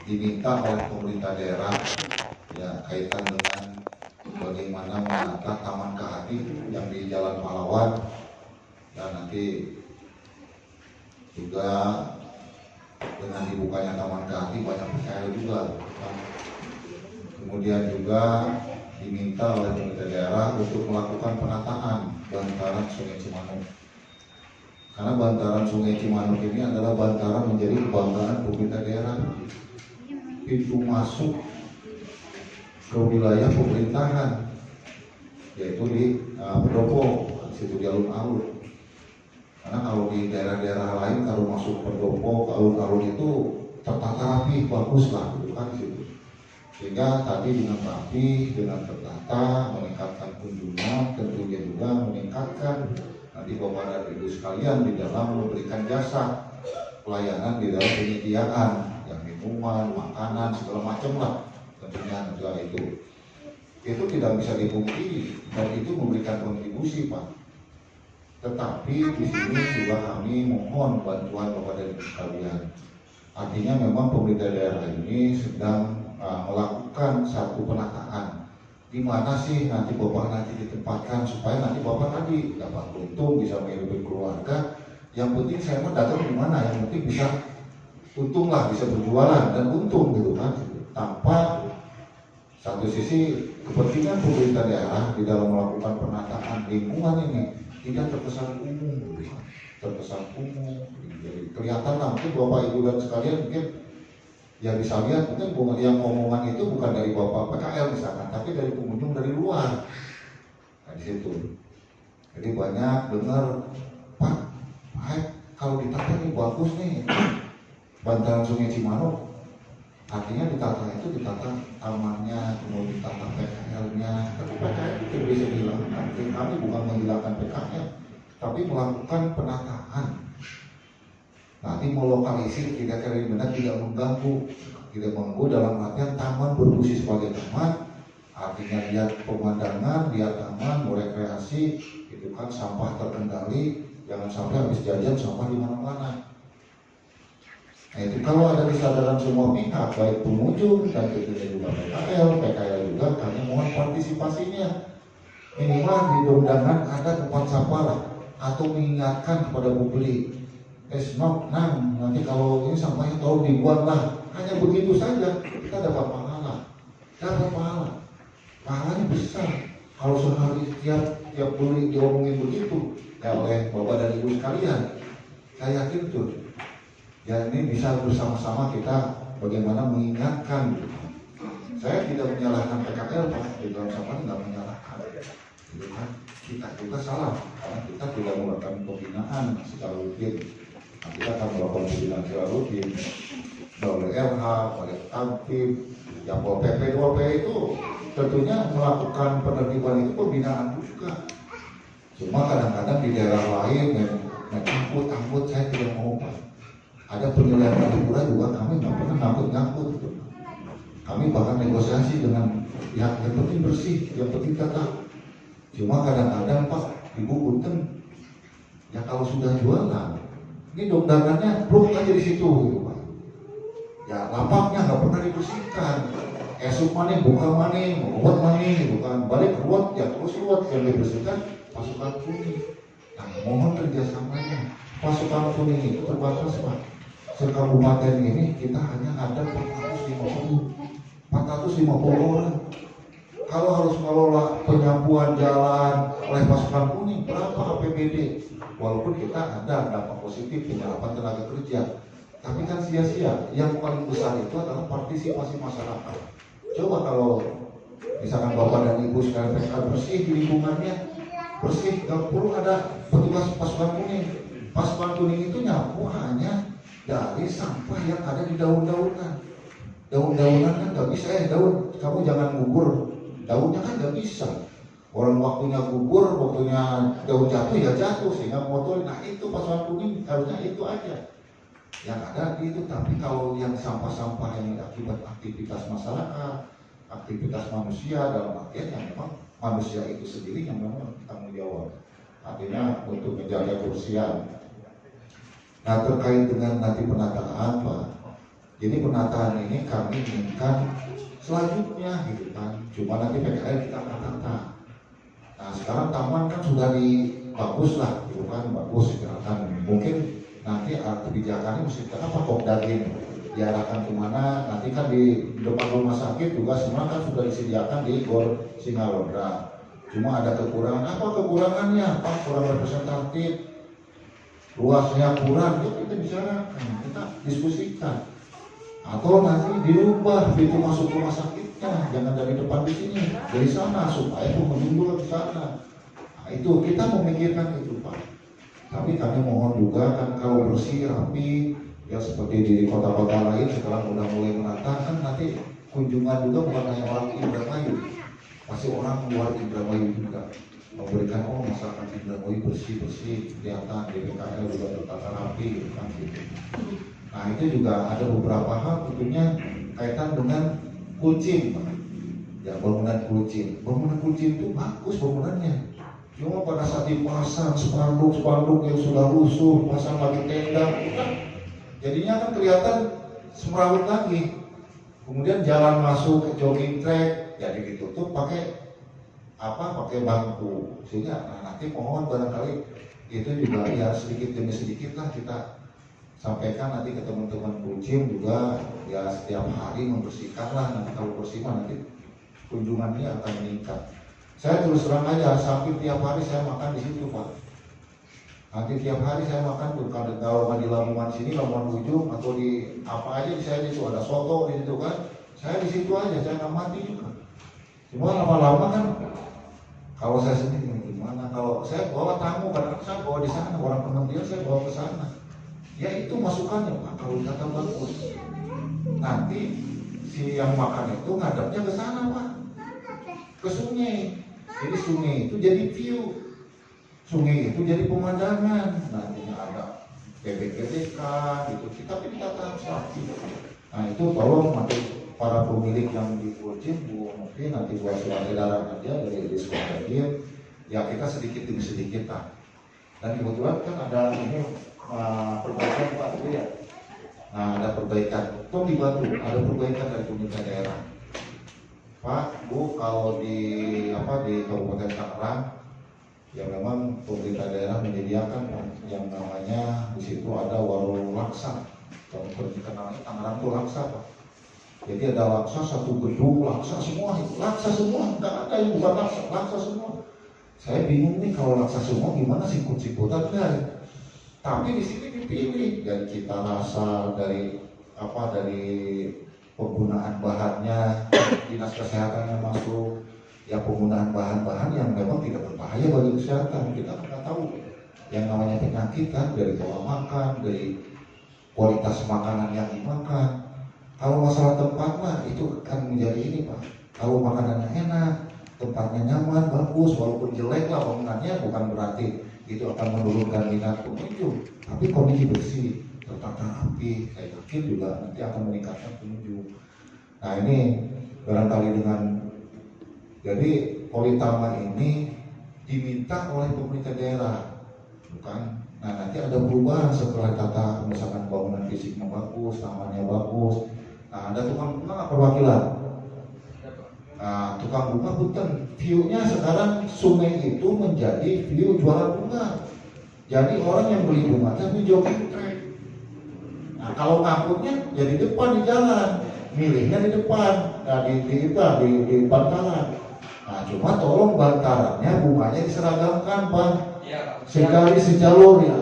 diminta oleh pemerintah daerah ya kaitan dengan bagaimana menata Taman Kehati yang di Jalan Pahlawan, dan nanti juga dengan dibukanya Taman Kehati banyak PKL juga. Kemudian juga diminta oleh pemerintah daerah untuk melakukan penataan bantaran Sungai Cimanuk. Karena bantaran Sungai Cimanuk ini adalah bantaran menjadi kebanggaan pemerintah daerah, pintu masuk ke wilayah pemerintahan, yaitu di Pendopo, situ di alun-alun. Karena kalau di daerah-daerah lain kalau masuk Pendopo ke alun-alun itu tertata rapi, bagus lah, gitu kan situ. Sehingga tadi dengan rapi, dengan tertata, meningkatkan kunjungan, tentunya juga meningkatkan nanti Bapak dan Ibu sekalian di dalam memberikan jasa pelayanan di dalam penyediaan yang minuman, makanan, segala macam lah. Tentunya juga itu tidak bisa dipungkiri dan itu memberikan kontribusi, Pak. Tetapi di sini juga kami mohon bantuan Bapak dan Ibu sekalian. Artinya memang pemerintah daerah ini sedang melakukan satu penataan. Di mana sih nanti Bapak nanti ditempatkan supaya nanti Bapak tadi dapat untung, bisa menghidupi keluarga. Yang penting saya mau datang di mana, yang penting bisa untung lah, bisa berjualan dan untung gitu kan. Tanpa satu sisi kepentingan pemerintah daerah di dalam melakukan penataan lingkungan ini tidak terkesan umum, jadi kelihatan lah mungkin Bapak Ibu dan sekalian mungkin yang bisa lihat mungkin yang omongan itu bukan dari Bapak PKL misalkan, tapi dari pengunjung dari luar. Nah di situ, jadi banyak dengar, Pak, kalau ditata ini bagus nih, bantaran Sungai Cimanuk. Artinya ditata itu ditata tamannya, kemudian ditata PKL-nya. Tapi PKL itu bisa dihilangkan. Kami bukan menghilangkan PKL, tapi melakukan penataan. Nanti mau lokalisir kira-kira benar tidak mengganggu dalam artian taman berfungsi sebagai taman. Artinya lihat pemandangan, lihat taman, mau rekreasi, itu kan sampah terkendali, jangan sampai habis jajan sampah di mana-mana. Nah itu kalau ada kesadaran semua pihak, baik pengunjung dan tentunya juga PKL juga, kami mohon partisipasinya. Minimal di undangan ada tempat sampah lah, atau mengingatkan kepada publik. Nanti kalau ini sampahnya tolong dibuang lah. Hanya begitu saja kita dapat pahala. Pahalanya besar. Kalau sehari tiap beli diomongin begitu, ya oleh Bapak dan Ibu sekalian, saya yakin tuh. Ya ini bisa bersama-sama kita bagaimana mengingatkan. Saya tidak menyalahkan PKL, Pak. Di dalam sampah nggak menyalahkan. Gitu kan? Kita juga salah karena kita tidak melakukan pembinaan secara rutin. Nah, kita akan melakukan pembinaan secara rutin oleh LH, oleh Kamtib, yang Pol PP, itu tentunya melakukan penertiban itu pembinaan juga. Cuma kadang-kadang di daerah lain yang angkut saya tidak mau, Pak. Ada penilaian Madura juga kami nggak pernah ngangkut gitu. Kami bahkan negosiasi dengan pihak yang penting bersih, yang penting tata. Cuma kadang-kadang Pak, Ibu punten, ya kalau sudah jualan, ini dagangannya blok aja di situ, gitu Pak. Ya lapaknya nggak pernah dibersihkan. Esok mana, buka mana, ruwet mana, gitu kan. Balik ruwet, ya terus ruwet yang dibersihkan pasukan kuning. Nah, mohon kerjasamanya. Pasukan kuning itu terbatas Pak. Sekabupaten ini kita hanya ada 450 orang. Kalau harus mengelola penyapuan jalan oleh pasukan kuning, berapa APBD? Walaupun kita ada dampak positif penyerapan tenaga kerja, tapi kan sia-sia. Yang paling besar itu adalah partisipasi masyarakat. Coba kalau misalkan Bapak dan Ibu sekalian PKL bersih di lingkungannya, bersih, nggak perlu ada petugas pasukan kuning. Pasukan kuning itu nyapu hanya dari sampah yang ada di daun-daunan. Daun-daunan kan nggak bisa, daun kamu jangan gugur, daunnya kan nggak bisa. Orang waktunya gugur, waktunya daun jatuh ya jatuh sehingga motor. Nah itu pasukan kuning harusnya itu aja yang ada itu. Tapi kalau yang sampah-sampah yang akibat aktivitas masyarakat, aktivitas manusia dalam artian yang memang manusia itu sendiri yang memang tanggung jawab. Artinya untuk menjaga kebersihan. Nah terkait dengan nanti penataan Pak, Jadi penataan ini kami inginkan selanjutnya gitu kan. Cuma nanti PKL kita akan tata. Nah sekarang taman kan sudah bagus lah, gitu kan, bagus dikatakan. Mungkin nanti kebijakannya mesti apa Kopdagin diarahkan kemana. Nanti kan di depan rumah sakit juga semua kan sudah disediakan di Gor Singalodra. Cuma ada kekurangan. Apa kekurangannya? Pak, kurang representatif, luasnya kurang. Itu kita bicarakan, kita diskusikan. Atau nanti dirubah pintu masuk rumah sakitnya, jangan dari depan di sini, dari sana supaya pengunjung juga ke sana. Nah, itu kita memikirkan itu Pak. Tapi kami mohon juga kan kalau bersih rapi ya seperti di kota-kota lain sekarang udah mulai menata kan nanti kunjungan juga bukan hanya orang Indramayu, pasti orang luar Indramayu juga memberikan masyarakat Indramayu bersih kelihatan DPKL juga tertata rapi kan gitu. Nah itu juga ada beberapa hal tentunya kaitan dengan kucing Pak. Ya bangunan kucing itu bagus bangunannya. Cuma pada saat dipasang spanduk yang sudah rusuh, pasang lagi tenda, kan jadinya kan kelihatan semrawut lagi. Kemudian jalan masuk ke jogging track jadi ditutup pakai bangku. Sehingga nanti mohon barangkali itu juga ya sedikit demi sedikit lah kita sampaikan nanti ke teman-teman kucing juga ya setiap hari membersihkan lah. Nanti kalau bersih nanti kunjungannya akan meningkat. Saya terus terang aja, sapi tiap hari saya makan di situ Pak. Nanti tiap hari saya makan tuh kalau di Lamongan sini, Lamongan ujung atau di apa aja di saya itu ada soto di situ kan. Saya di situ aja, saya nggak mati juga. Cuma lama-lama kan kalau saya sendiri gimana? Kalau saya bawa tamu, kadang saya bawa di sana, orang penampilan saya bawa ke sana. Ya itu masukannya Pak, kalau kata bagus. Nanti si yang makan itu ngadapnya ke sana Pak, ke sungai. Jadi sungai itu jadi view, sungai itu jadi pemandangan. Nantinya ada BBGDK gitu, tapi ditata rapi. Nah itu tolong nanti para pemilik yang di kucing Bu Novi nanti buat surat edaran aja dari Diskodakin. Ya kita sedikit demi sedikit Pak. Dan kebetulan kan ada ini perbaikan Pak itu ya. Nah ada perbaikan, toh dibantu, ada perbaikan dari pemerintah daerah. Pak, Bu, kalau di Kabupaten Tangerang, ya memang pemerintah daerah menyediakan yang namanya di situ ada warung laksa. Kalau terkenalnya Tangerang itu laksa Pak. Jadi ada laksa satu gedung, laksa semua itu, laksa semua, nggak ada yang bukan laksa semua. Saya bingung nih kalau laksa semua gimana sikut-sikutan kan? Tapi di sini dipilih dari cita rasa, dari penggunaan bahannya, dinas kesehatannya masuk, ya penggunaan bahan-bahan yang memang tidak berbahaya bagi kesehatan. Kita nggak tahu yang namanya penyakit kan dari pola makan, dari kualitas makanan yang dimakan. Kalau masalah tempat mah itu akan menjadi ini Pak. Kalau makanannya enak, tempatnya nyaman, bagus, walaupun jelek lah bangunannya bukan berarti itu akan menurunkan minat pengunjung. Tapi kondisi bersih, tertata rapi, saya yakin juga nanti akan meningkatkan pengunjung. Nah ini barangkali jadi Politama ini diminta oleh pemerintah daerah, bukan? Nah nanti ada perubahan setelah tata, misalkan bangunan fisiknya bagus, tamannya bagus. Nah ada tukang bunga perwakilan. Nah tukang bunga bukan, view-nya sekarang sungai itu menjadi view jualan bunga. Jadi orang yang beli bunga tapi jogging track. Nah kalau ngangkutnya jadi depan di jalan, milihnya di depan, nah di bantaran. Nah cuma tolong bantarannya bunganya diseragamkan Pak, sekali sejalur ya.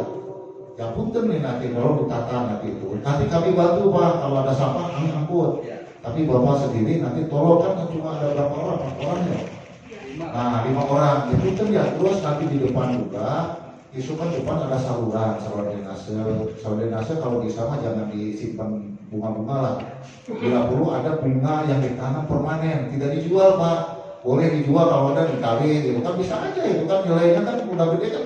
Ya punten nih nanti tolong ditata nanti itu. Nanti kami bantu Pak, kalau ada sampah kami angkut. Tapi Bapak sendiri nanti tolong kan cuma ada berapa orang? 4 orang ya. Nah 5 orang, ya punten ya. Terus nanti di depan juga. Itu kan depan ada saluran drainase kalau bisa mah jangan disimpan bunga-bunga lah. Bila perlu ada bunga yang ditanam permanen, tidak dijual Pak. Boleh dijual kalau ada dikali gitu kan bisa aja itu kan nilainya kan udah gede kan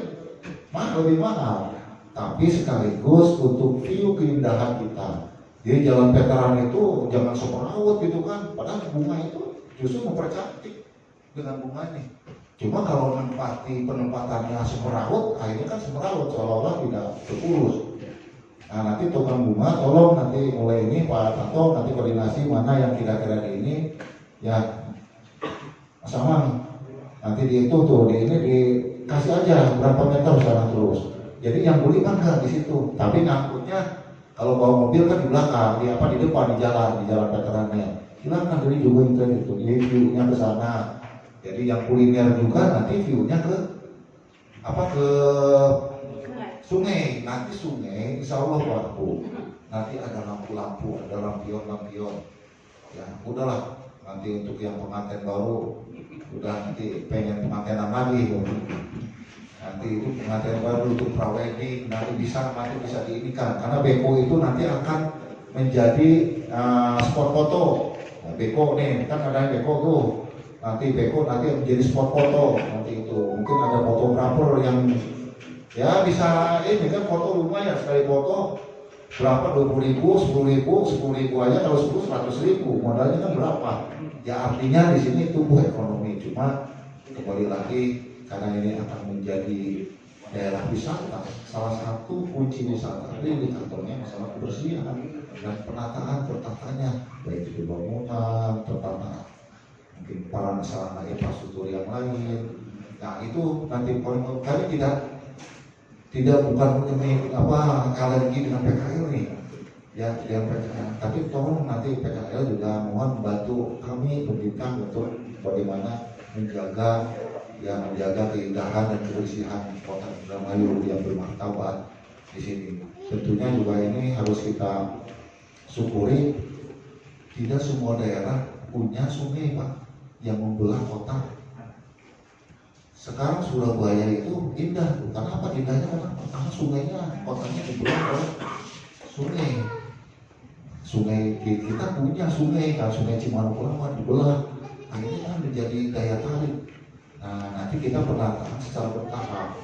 lebih mahal. Tapi sekaligus untuk view keindahan kita. Jadi jalan veteran itu jangan semrawut gitu kan, padahal bunga itu justru mempercantik dengan bunganya. Cuma kalau penempatannya semrawut, akhirnya kan semrawut seolah-olah tidak terurus. Nah nanti tukang bunga tolong nanti mulai ini Pak Tato nanti koordinasi mana yang kira-kira di ini ya sama nanti di itu tuh di ini dikasih aja berapa meter sana terus. Jadi yang beli kan nggak di situ, tapi ngangkutnya kalau bawa mobil kan di belakang, di depan di jalan veterannya. Silakan jadi juga itu, jadi view-nya ke sana. Jadi yang kuliner juga nanti view-nya ke sungai. Nanti sungai insya Allah waktu nanti ada lampu-lampu, ada lampion. Ya udahlah nanti untuk yang pengantin baru udah nanti pengen pengantinan lagi nanti itu pengantin baru untuk prawedding nanti bisa diinikan karena beko itu nanti akan menjadi spot foto. Nah, beko nih kan ada beko tuh nanti beko nanti menjadi spot foto nanti itu mungkin ada fotografer yang ya bisa ini kan foto lumayan sekali foto berapa 20.000, 10.000 aja kalau 100.000 modalnya kan berapa ya artinya di sini tumbuh ekonomi cuma kembali lagi karena ini akan menjadi daerah wisata salah satu kunci wisata itu indikatornya masalah kebersihan dan penataan tertatanya baik itu bangunan tertata mungkin para sarana infrastruktur yang lain nah itu nanti kami tidak bukan alergi dengan PKL nih ya dengan PKL tapi tolong nanti PKL juga mohon membantu kami pemerintah untuk bagaimana menjaga keindahan dan kebersihan kota Indramayu yang bermartabat di sini tentunya juga ini harus kita syukuri tidak semua daerah punya sungai Pak yang membelah kota. Sekarang Surabaya itu indah, kenapa indahnya? Karena sungainya, kotanya dibelah oleh sungai. Kita punya sungai, kan Sungai Cimanuk Lama dibelah. Nah ini kan menjadi daya tarik. Nah nanti kita penataan secara bertahap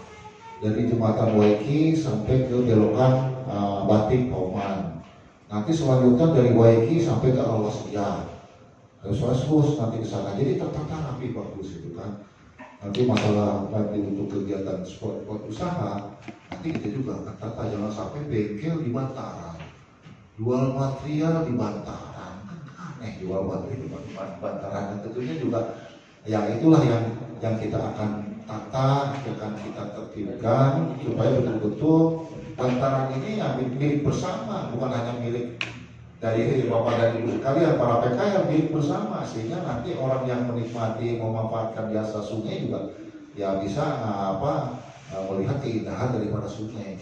dari jembatan Waiki sampai ke belokan Batik Kauman. Nanti selanjutnya dari Waiki sampai ke Alwasia. Terus nanti ke sana. Jadi tertata rapi bagus itu kan. Nanti masalah nanti untuk kegiatan sport usaha nanti kita juga akan tata jangan sampai bengkel di Bantaran jual material di Bantaran kan aneh jual material di Bantaran dan tentunya juga ya itulah yang kita akan tata akan kita tertibkan supaya betul-betul Bantaran ini ya milik bersama bukan hanya milik dari Bapak dan Ibu sekalian para PKL milik bersama sehingga nanti orang yang menikmati memanfaatkan jasa sungai juga ya bisa melihat keindahan daripada sungai.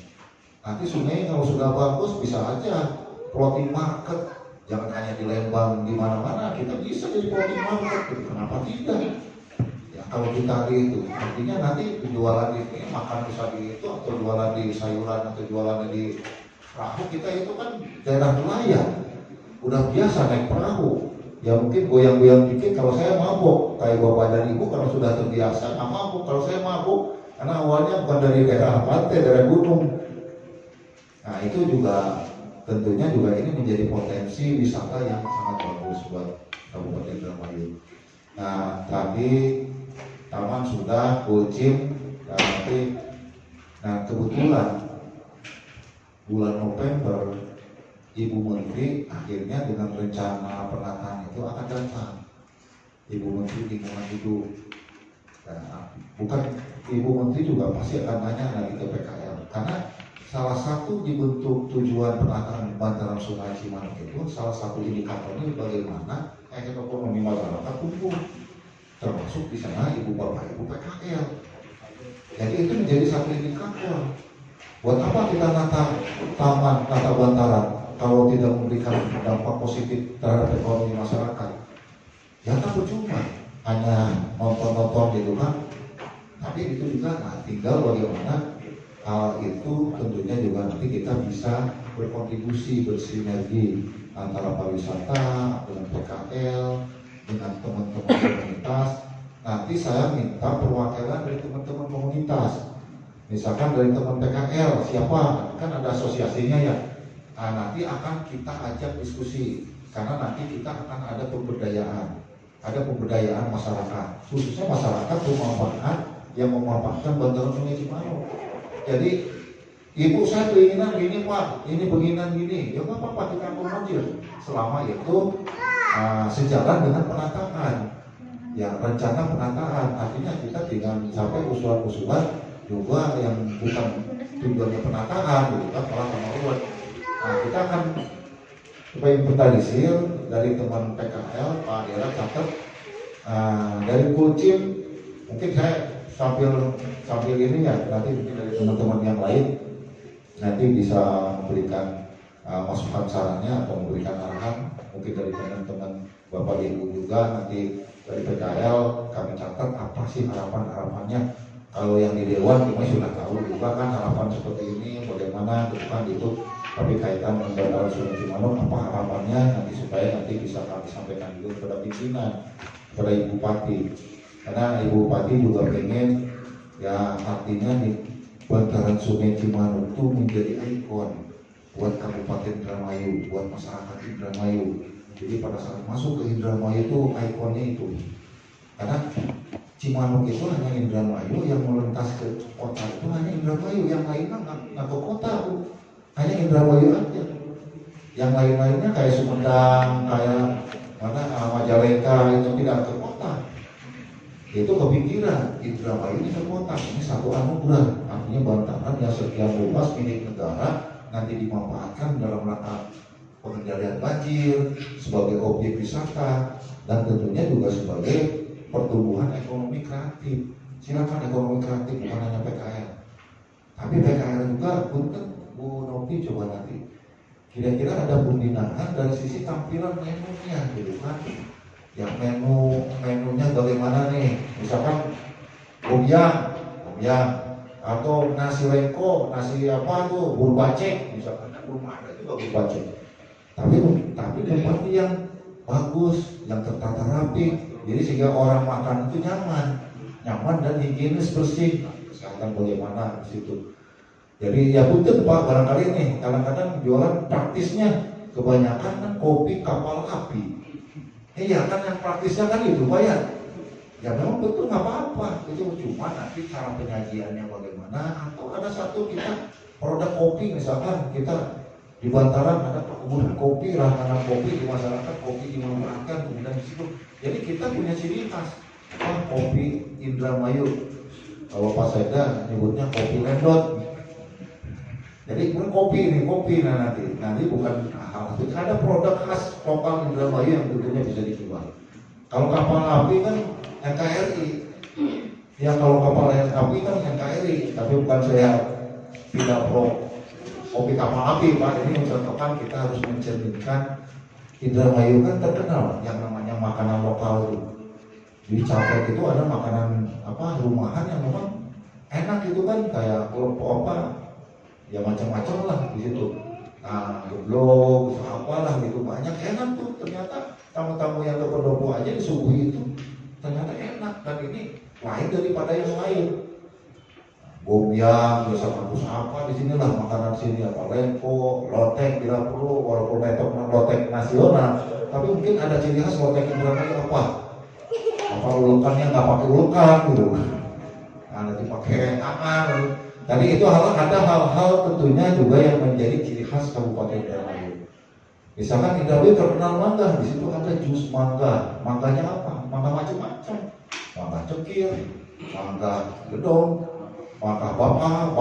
Nanti sungai kalau sudah bagus bisa aja floating market jangan hanya di Lembang di mana-mana kita bisa jadi floating market kenapa tidak? Ya kalau kita itu artinya nanti jualan di makan bisa di itu atau jualan di sayuran atau jualan di perahu kita itu kan daerah nelayan udah biasa naik perahu ya mungkin goyang-goyang dikit kalau saya mabuk kayak Bapak dan Ibu kalau sudah terbiasa nggak mabuk kalau saya mabuk karena awalnya bukan dari daerah pantai daerah gunung nah itu juga tentunya juga ini menjadi potensi wisata yang sangat bagus buat Kabupaten Indramayu. Nah tadi taman sudah Kulcim dan nanti nah kebetulan bulan November Ibu Menteri akhirnya dengan rencana penataan itu akan datang. Ibu Menteri Lingkungan Hidup. Nah, bukan Ibu Menteri juga pasti akan nanya lagi ke PKL. Karena salah satu dibentuk tujuan penataan bantaran Sungai Cimanuk itu salah satu indikatornya bagaimana ekonomi masyarakat tumbuh. Termasuk di sana Ibu Bapak Ibu PKL. Jadi itu menjadi satu indikator. Buat apa kita nata taman, nata bantaran? Kalau tidak memberikan dampak positif terhadap ekonomi masyarakat ya kan percuma hanya nonton gitu kan tapi itu juga tinggal bagaimana hal itu tentunya juga nanti kita bisa berkontribusi bersinergi antara pariwisata dengan PKL dengan teman-teman komunitas nanti saya minta perwakilan dari teman-teman komunitas misalkan dari teman PKL siapa kan ada asosiasinya ya. Nah, nanti akan kita ajak diskusi karena nanti kita akan ada pemberdayaan masyarakat khususnya masyarakat yang memanfaatkan bantaran Sungai Cimanuk. Jadi Ibu saya keinginan gini Pak, ini beginian gini, ya nggak apa-apa kita akomodir selama itu sejalan dengan penataan, yang rencana penataan. Artinya kita tidak sampai usulan-usulan juga yang bukan tujuannya penataan, gitu kan, malah sama. Nah, kita akan supaya inventarisir dari teman PKL, Pak Dera catat dari Kulcim, mungkin saya sambil ini ya, nanti mungkin dari teman-teman yang lain nanti bisa memberikan masukan sarannya atau memberikan arahan, mungkin dari teman-teman Bapak Ibu juga nanti dari PKL kami catat apa sih harapannya. Kalau yang di Dewan kita sudah tahu juga kan harapan seperti ini bagaimana depan itu, tapi kaitan dengan Bantaran Sungai Cimanuk apa harapannya nanti supaya nanti bisa kami sampaikan juga kepada pimpinan, kepada Ibu Bupati, karena Ibu Bupati juga pengen ya artinya di Bantaran Sungai Cimanuk itu menjadi ikon buat Kabupaten Indramayu, buat masyarakat Indramayu. Jadi pada saat masuk ke Indramayu itu ikonnya itu, karena Cimanuk itu hanya Indramayu, yang melintas ke kota itu hanya Indramayu, yang lainnya nggak ke kota, hanya Indramayu aja. Yang lain-lainnya kayak Sumedang, kayak mana Majalengka itu tidak ke kota. Itu kepikiran Indramayu ini ke kota, ini satu anugerah. Artinya Bantaran yang sekian luas milik negara nanti dimanfaatkan dalam rangka pengendalian banjir, sebagai objek wisata, dan tentunya juga sebagai pertumbuhan ekonomi kreatif. Silakan ekonomi kreatif bukan hanya PKL, tapi PKL juga. Punten Bu Novi, coba nanti kira-kira ada pembinaan dari sisi tampilan menunya gitu kan, yang menunya bagaimana nih, misalkan gobyang atau nasi lengko, nasi apa tuh, buru bacek, misalkan kan belum ada juga buru bacek, tapi tempatnya yang bagus, yang tertata rapi, jadi sehingga orang makan itu nyaman dan higienis, bersih. Kesehatan bagaimana di situ. Jadi ya punten Pak, barangkali nih kadang-kadang jualan praktisnya kebanyakan kan kopi kapal api. Iya kan, yang praktisnya kan itu bayar. Ya memang betul nggak apa-apa, itu cuma nanti cara penyajiannya bagaimana. Atau ada satu kita produk kopi, misalkan kita di Bantaran ada perkebunan kopi, rantangan kopi di masyarakat, kopi dimanfaatkan kemudian di situ. Jadi kita punya ciri khas, kopi Indramayu. Kalau Pak Seda nyebutnya kopi lendot. Jadi kopi nanti bukan hal itu. Ada produk khas lokal Indramayu yang tentunya bisa dijual. Kalau kapal api kan NKRI. Ya kalau kapal api kan NKRI, tapi bukan saya tidak pro kopi kapal api Pak. Ini mencontohkan kita harus mencerminkan Indramayu kan terkenal yang namanya makanan lokal itu. Di Capek itu ada makanan rumahan yang memang enak itu kan, kayak ya macam-macam lah di situ. Geblok, apalah gitu, banyak enak tuh. Ternyata tamu-tamu yang dopo-dopo aja disuguhi itu ternyata enak, dan ini lain daripada yang lain. Gobyang, bisa kampus apa di sinilah makanan sini, apa lengko, lotek tidak perlu, walaupun lotek nasional, tapi mungkin ada ciri khas lotek Indramayu apa ulekannya nggak pakai ulekan gitu, nanti pakai angan. Jadi itu ada hal-hal tentunya juga yang menjadi ciri khas Kabupaten Indramayu. Misalkan Indramayu terkenal mangga, di situ ada jus mangga. Mangganya apa? Mangga macam-macam. Mangga cekir, mangga gedong, mangga bapang.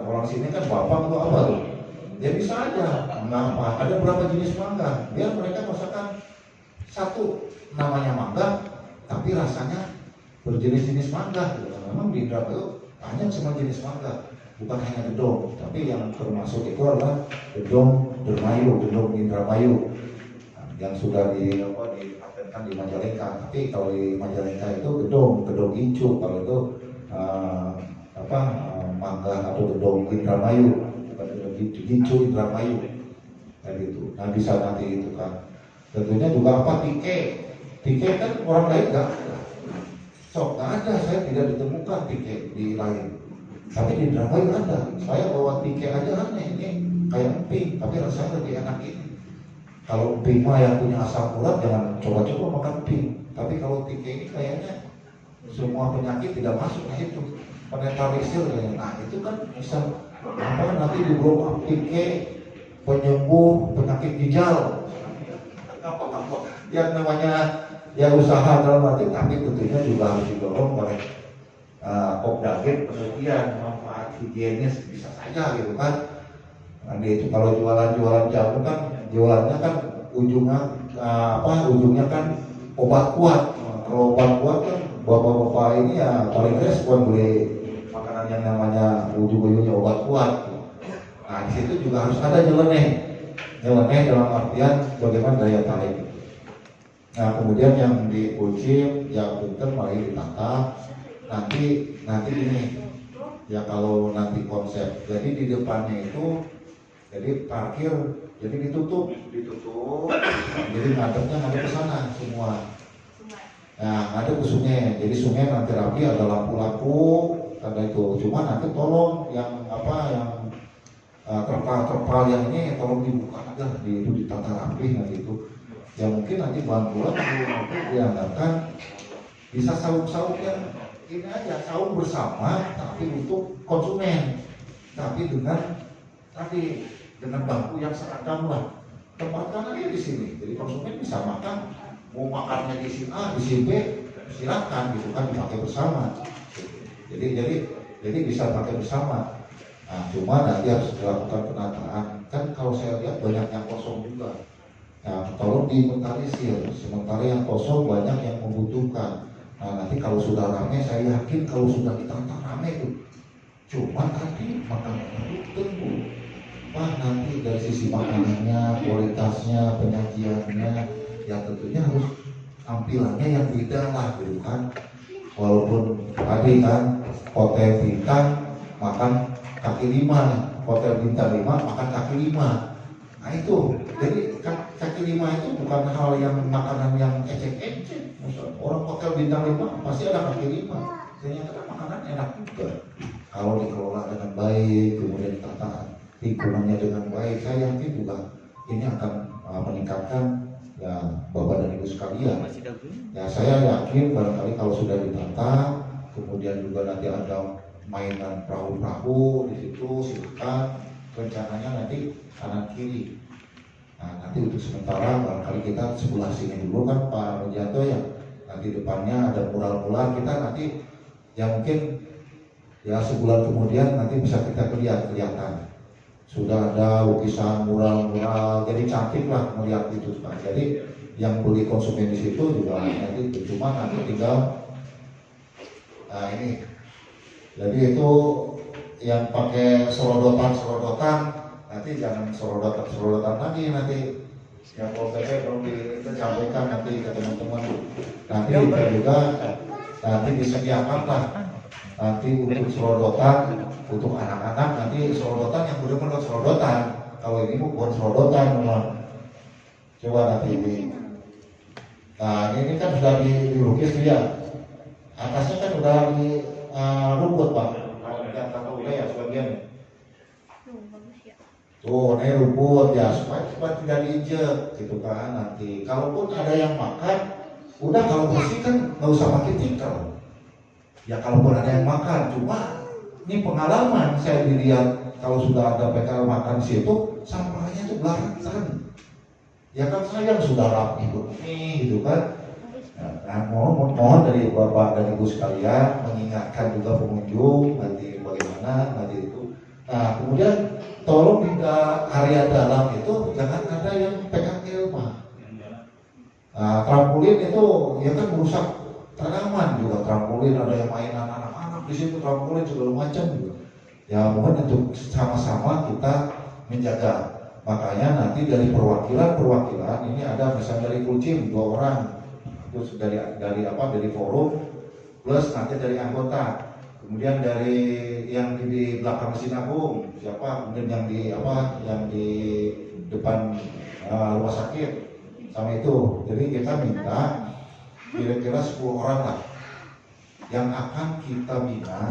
Orang sini kan bapang itu apa tuh? Ya bisa aja. Mengapa? Ada berapa jenis mangga? Biar mereka masakan satu namanya mangga, tapi rasanya berjenis-jenis mangga. Memang di Indramayu banyak semua jenis mangga, bukan hanya gedong, tapi yang termasuk itu adalah gedong Indramayu yang sudah dipatenkan di Majalengka. Tapi kalau di Majalengka itu gedong hijau, kalau itu mangga atau gedong Indramayu, bukan gedong hijau Indramayu, kayak gitu. Nah bisa nanti itu kan. Tentunya juga tike kan orang lain nggak ada. Nggak ada, saya tidak ditemukan tike di lain. Tapi di Indramayu ada. Saya bawa tike aja aneh, ini kayak emping, tapi rasanya lebih enak ini. Kalau emping mah yang punya asam urat jangan coba-coba makan emping. Tapi kalau tike ini kayaknya semua penyakit tidak masuk ke situ. Penetralisir, nah itu kan bisa apa nanti di belum aplikasi penyembuh penyakit ginjal, apa yang namanya ya usaha dalam arti, tapi tentunya juga harus didorong oleh objektif penelitian manfaat higienis bisa saja gitu kan. Nah, itu kalau jualan jamu kan jualannya kan ujungnya kan obat kuat. Kalau obat kuat kan bapak-bapak ini ya paling respon beli makanan yang namanya ujung-ujungnya obat kuat. Nah di situ juga harus ada nyeleneh dalam artian bagaimana daya tarik. Nah kemudian yang diuji yang pinter mari ditata. Nanti ini ya kalau nanti konsep jadi di depannya itu jadi parkir jadi ditutup jadi ngadepnya ngadep ke sana semua. Nah ada ke sungai, jadi sungai nanti rapi ada lampu-lampu ada itu. Cuma nanti tolong yang terpal yang ini tolong dibuka aja, itu ditata rapi nanti itu. Ya mungkin nanti bantuan nanti dianggarkan bisa saung yang ini aja, saung bersama tapi untuk konsumen, tapi dengan bangku yang seragam lah. Tempatkan aja di sini, jadi konsumen bisa makan, mau makannya di sini A, di sini B, silakan gitu kan, dipakai bersama. Jadi bisa pakai bersama. Nah, cuma nanti harus dilakukan penataan. Kan kalau saya lihat banyak yang kosong juga. Nah, tolong diinventarisir. Sementara yang kosong banyak yang membutuhkan. Nah, nanti kalau sudah ramai, saya yakin kalau sudah ditata ramai itu. Cuma nanti makanannya itu tunggu. Nanti dari sisi makanannya, kualitasnya, penyajiannya, ya tentunya harus tampilannya yang beda lah, gitu kan. Walaupun tadi kan hotel bintang makan kaki 5, hotel bintang 5 makan kaki 5. Nah itu, jadi kaki 5 itu bukan hal yang makanan yang ecek-ecek. Orang hotel bintang 5 pasti ada kaki 5. Ternyata makanan enak juga. Kalau dikelola dengan baik, kemudian ditata lingkungannya dengan baik, saya yakin juga ini akan meningkatkan ya Bapak dan Ibu sekalian. Ya saya yakin barangkali kalau sudah ditata, kemudian juga nanti ada mainan perahu-perahu di situ, silakan. Rencananya nanti kanan kiri. Nah nanti untuk sementara barangkali kita sebelah sini dulu kan Pak Rudianto ya. Nanti depannya ada mural-mural, kita nanti ya mungkin ya sebulan kemudian nanti bisa kita kelihatan. Sudah ada lukisan mural-mural, jadi cantik lah melihat itu Pak. Jadi yang beli konsumen di situ juga nanti cuma nanti tinggal ini. Jadi itu yang pakai serodotan nanti jangan serodotan lagi nanti. Yang PP belum disampaikan nanti ke teman-teman. Nanti kita juga nanti disediakan lah nanti untuk serodotan untuk anak-anak, nanti serodotan yang benar-benar serodotan. Kalau ini bukan serodotan memang. Coba nanti ini. Nah ini kan sudah dilukis dia. Atasnya kan sudah di rumput Pak. Kalau tidak udah ya sebagian. Tuh ini rumput ya supaya tidak diinjek gitu kan nanti. Kalaupun ada yang makan, udah kalau bersih kan nggak usah pakai tikar. Ya kalaupun ada yang makan, cuma ini pengalaman saya dilihat kalau sudah ada PKL makan di situ, sampahnya itu berantakan. Ya kan sayang sudah rapi begini gitu kan. Nah, mohon dari Bapak dan Ibu sekalian mengingatkan juga pengunjung nanti bagaimana nanti itu. Nah kemudian tolong di area dalam itu jangan ada yang PKL Pak. Nah, trampolin itu ya kan merusak tanaman juga. Trampolin ada yang mainan anak-anak di situ, trampolin segala macam juga. Ya mohon untuk sama-sama kita menjaga. Makanya nanti dari perwakilan ini ada misalnya dari Kulcim 2 orang, terus dari forum, plus nanti dari anggota. Kemudian dari yang di belakang mesin agung siapa, kemudian yang di depan rumah sakit sama itu. Jadi kita minta kira-kira 10 orang lah yang akan kita bina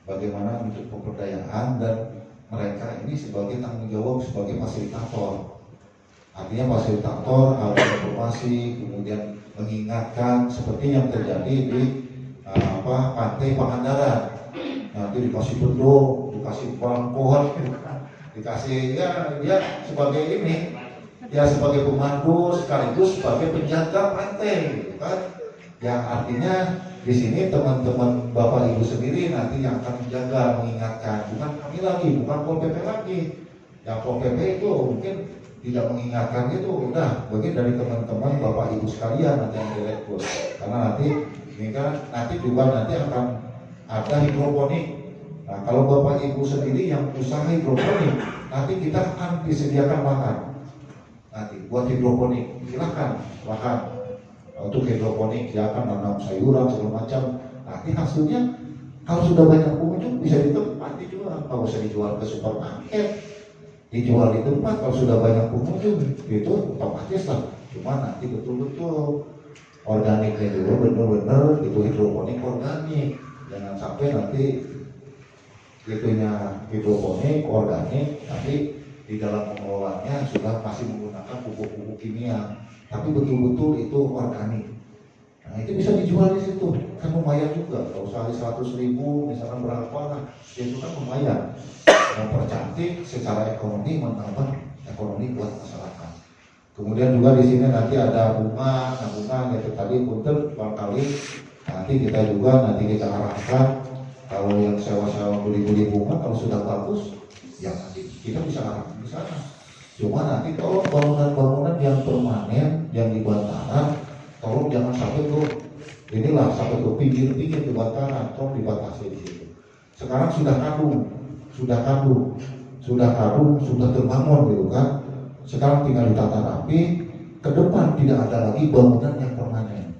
bagaimana untuk pemberdayaan dan mereka ini sebagai tanggung jawab sebagai fasilitator. Artinya fasilitator, informasi, kemudian mengingatkan seperti yang terjadi di Pantai Pangandaran. Nanti dikasih beduk dikasih pohon, dikasih ya dia sebagai ini, ya sebagai pemandu sekaligus sebagai penjaga pantai, gitu kan? Yang artinya di sini teman-teman Bapak Ibu sendiri nanti yang akan menjaga, mengingatkan, bukan kami lagi, bukan Pol PP lagi. Yang Pol PP itu mungkin tidak mengingatkan itu udah bagian dari teman-teman Bapak Ibu sekalian nanti yang direktur. Karena nanti ini kan nanti juga nanti akan ada hidroponik. Nah, kalau Bapak Ibu sendiri yang usaha hidroponik, nanti kita akan disediakan lahan. Nanti buat hidroponik, silakan lahan untuk hidroponik, ya kan nanam sayuran segala macam. Nanti hasilnya kalau sudah banyak pengunjung bisa ditempat dijual, kalau bisa dijual ke supermarket, dijual di tempat. Kalau sudah banyak pengunjung itu otomatis lah. Cuma nanti betul-betul organiknya dulu, benar-benar itu hidroponik organik. Jangan sampai nanti itunya hidroponik organik, tapi di dalam pengelolaannya sudah masih menggunakan pupuk-pupuk kimia, tapi betul-betul itu organik. Nah itu bisa dijual di situ, kan lumayan juga. Kalau sehari 100.000 misalkan berapa, nah itu kan lumayan. Mempercantik secara ekonomi, menambah ekonomi buat masyarakat. Kemudian juga di sini nanti ada bunga, nah bunga itu tadi punten barangkali nanti kita juga arahkan kalau yang sewa-sewa beli-beli bunga kalau sudah bagus, ya nanti kita bisa arahkan di sana. Cuma nanti tolong bangunan-bangunan yang permanen yang di bantaran, tolong jangan sampai tuh inilah sampai ke pinggir-pinggir di bantaran, tolong dibatasi di situ. Sekarang sudah kadung, sudah terbangun gitu kan. Sekarang tinggal ditata rapi, ke depan tidak ada lagi bangunan yang permanen.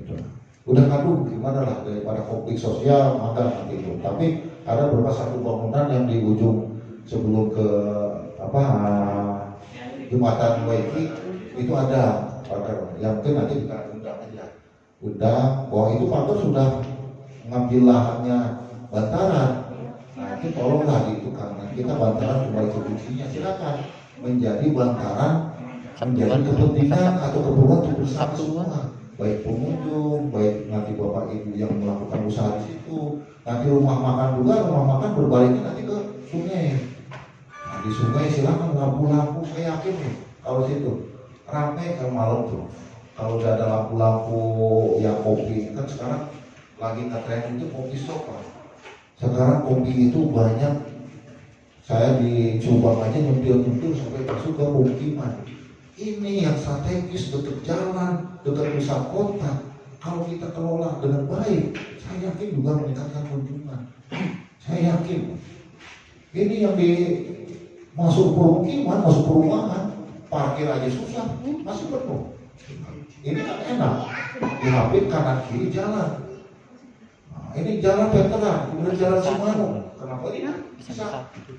Gitu. Udah kadung gimana lah daripada konflik sosial maka nanti itu. Tapi ada beberapa satu bangunan yang di ujung sebelum ke jembatan Waiki itu ada pagar yang mungkin nanti kita undang aja. Bahwa itu pagar sudah mengambil lahannya bantaran. Nah itu tolonglah gitu karena kita bantaran cuma itu fungsinya, silakan menjadi bantaran, menjadi kepentingan atau keperluan untuk bersama semua, baik pengunjung, baik nanti Bapak Ibu yang melakukan usaha di situ, nanti rumah makan berbaliknya nanti ke sungai. Nah, di sungai silakan lampu-lampu, saya yakin nih kalau situ ramai kalau malam tuh, kalau udah ada lampu-lampu yang kopi kan sekarang lagi ngetren itu kopi shop lah. Sekarang kopi itu banyak. Saya di Subang aja nyempil-nyempil sampai masuk ke pemukiman. Ini yang strategis, dekat jalan, dekat pusat kota. Kalau kita kelola dengan baik, saya yakin juga meningkatkan kunjungan. Saya yakin. Ini yang di masuk pemukiman, masuk perumahan, parkir aja susah, masih penuh. Ini kan enak, dihampir kanan kiri jalan. Nah, ini jalan veteran, kemudian jalan Simano. Kenapa ini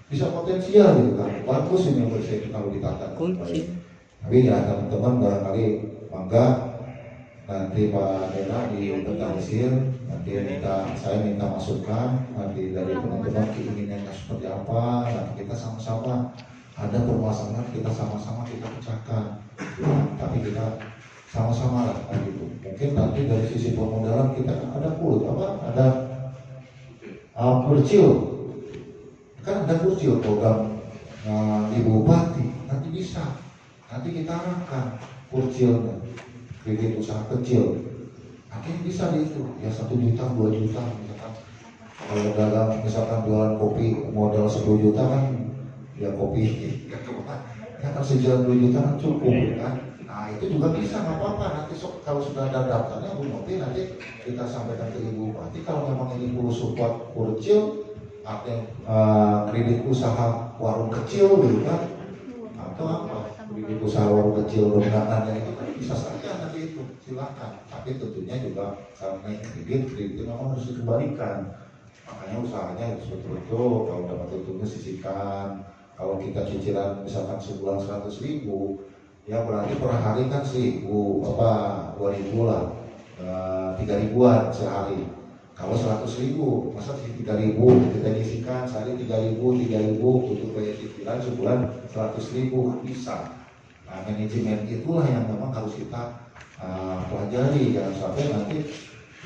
bisa potensial gitu kan? Bagus ini menurut saya kalau ditata. Tapi ya teman-teman barangkali mangga nanti Pak Dena diinventarisir, nanti saya minta masukan nanti dari teman-teman keinginannya seperti apa, nanti kita sama-sama ada permasalahan kita sama-sama kita pecahkan. Ya, tapi kita sama-sama lah gitu. Mungkin nanti dari sisi permodalan kita ada kurcil. Kan ada kurcil program Ibu Bupati, nanti bisa. Nanti kita arahkan kurcilnya, kredit usaha kecil. Nanti bisa itu, ya 1 juta, 2 juta misalkan. Kalau dalam misalkan jualan kopi modal 10 juta kan, ya kopi ya kan sejuta 2 juta kan cukup kan. Nah itu juga bisa, nggak apa-apa. Nanti kalau sudah ada daftarnya Bu Nopi nanti kita sampaikan ke Ibu Bupati. Kalau memang ini perlu support kurcil, artinya kredit usaha warung kecil gitu kan, atau apa kredit usaha warung kecil dominannya itu kan bisa saja nanti itu silakan. Tapi tentunya juga karena kredit itu memang harus dikembalikan. Makanya usahanya harus betul-betul kalau dapat untungnya sisihkan. Kalau kita cicilan misalkan sebulan 100.000, ya berarti per hari kan 2.000 lah, 3.000-an sehari. Kalau 100.000, masa 3.000 kita nyisikan sehari 3.000 untuk bayar cicilan sebulan 100.000 bisa. Nah manajemen itulah yang memang harus kita pelajari, jangan sampai nanti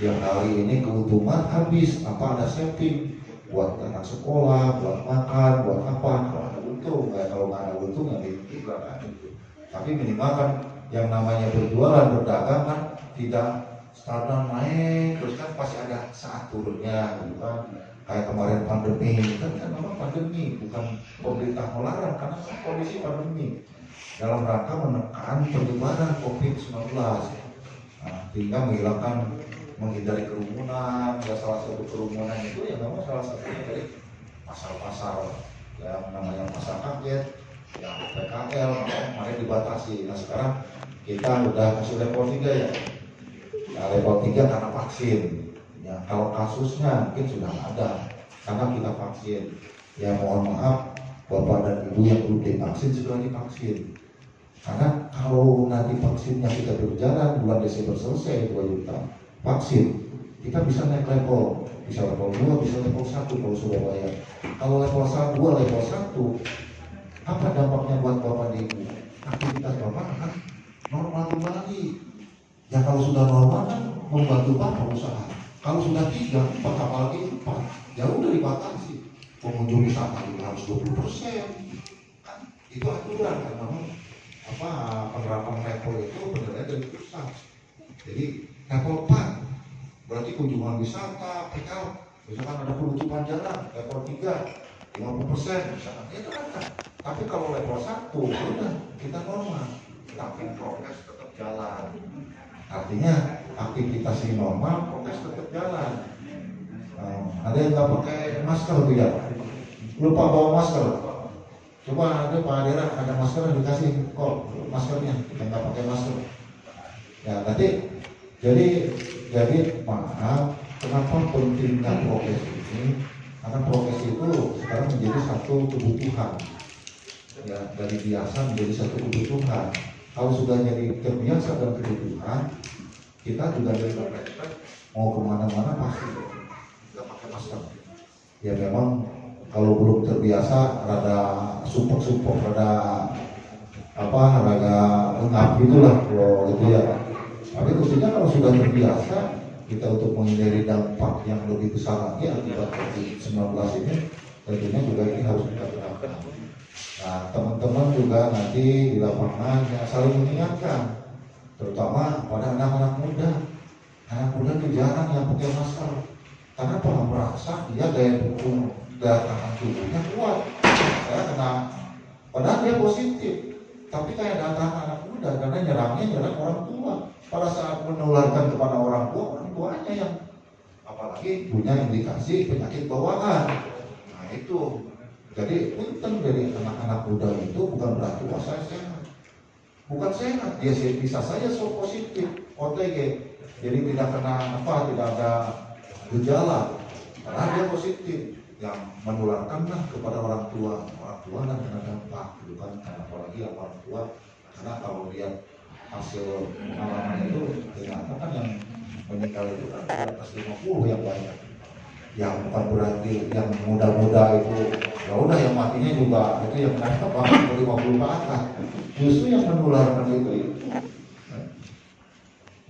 yang hari ini keuntungan habis, apa ada saving. buat anak sekolah, buat makan, buat apa, kalau ada untung. Kalau nggak ada untung ya tidak kan itu. Tapi minimal kan yang namanya berjualan, berdagang kan tidak stagnan naik, terus kan pasti ada saat turunnya, gitu kan. Kayak kemarin pandemi, kan memang pandemi, bukan pemerintah melarang karena kondisi pandemi dalam rangka menekan penyebaran COVID-19. Hingga menghindari kerumunan. Ya salah satu kerumunan itu ya memang salah satunya dari pasar-pasar yang namanya pasar kaget, yang PKL, makanya dibatasi. Nah sekarang kita udah masuk level 3 ya. Nah, level 3 karena vaksin. Ya, kalau kasusnya mungkin sudah ada karena kita vaksin. Ya mohon maaf Bapak dan Ibu yang belum divaksin segera divaksin. Karena kalau nanti vaksinnya kita berjalan bulan Desember selesai 2 juta vaksin, kita bisa naik level, bisa level 2, bisa level 1 kalau sudah bayar. Kalau level 1, level 1, apa dampaknya buat Bapak dan Ibu? Aktivitas Bapak akan normal kembali. Ya kalau sudah normal kan membantu Bapak usaha. Kalau sudah 3, 4, apalagi 4, ya udah dibatasi. Pengunjung wisata juga harus 20%. Kan itu aturan kan memang penerapan level itu benar-benar dari pusat. Jadi level 4 berarti kunjungan wisata, PKL, misalkan ada penutupan jalan, level 3 50% misalkan, itu ada. Tapi kalau level 1 udah kita normal, tapi progres tetap jalan. Artinya aktivitas ini normal, progres tetap jalan. Ada yang nggak pakai masker tidak? Lupa bawa masker. Coba ada Pak Adera ada masker dikasih kok maskernya, kita nggak pakai masker. Ya nanti jadi maaf kenapa pentingnya prokes ini? Karena prokes itu sekarang menjadi satu kebutuhan. Ya dari biasa menjadi satu kebutuhan. Kalau sudah jadi terbiasa dan kebutuhan, kita juga dari refleks mau kemana-mana pasti kita pakai masker. Ya memang kalau belum terbiasa rada sumpuk, rada engap gitulah kalau gitu ya. Tapi tentunya kalau sudah terbiasa kita untuk menghindari dampak yang lebih besar lagi akibat COVID-19 ini, tentunya juga ini harus kita terapkan. Nah teman-teman juga nanti di lapangan yang saling mengingatkan, terutama pada anak-anak muda. Anak muda itu jarang yang pakai masker karena pernah merasa dia daya tahan tubuhnya kuat. Saya kena, padahal dia positif, tapi kayak daya tahan anak muda karena nyerang orang tua. Pada saat menularkan kepada orang tuanya yang apalagi punya indikasi penyakit bawaan. Nah itu, jadi punten dari anak-anak muda itu bukan berarti saya sehat. Bukan sehat, dia bisa saja positif OTG. Jadi tidak tidak ada gejala, karena dia positif. Yang menularkanlah kepada orang tua dan kena dampak, bukan apalagi orang tua. Karena kalau lihat hasil pengalaman itu ternyata kan yang meninggal itu kan di atas 50 yang banyak. Yang bukan berarti yang muda-muda itu ya udah yang matinya juga itu yang kena banget 50 ke atas. Justru yang menularkan itu.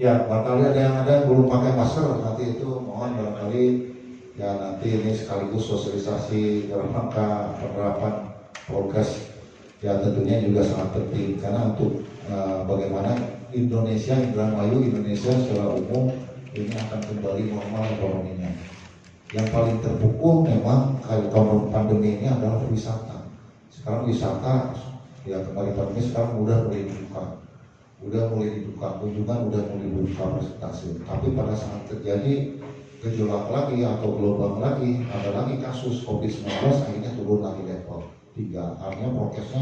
Ya barangkali ada yang belum pakai masker, nanti itu mohon barangkali ya nanti ini sekaligus sosialisasi dalam rangka penerapan progres ya tentunya juga sangat penting karena untuk bagaimana Indonesia secara umum ini akan kembali normal ekonominya. Yang paling terpukul memang kalau pandemi ini adalah wisata. Sekarang wisata ya kembali pandemi sekarang udah mulai dibuka, kunjungan udah mulai dibuka presentasi. Tapi pada saat terjadi gejolak lagi atau gelombang lagi, ada lagi kasus COVID-19 akhirnya turun lagi level 3. Artinya prokesnya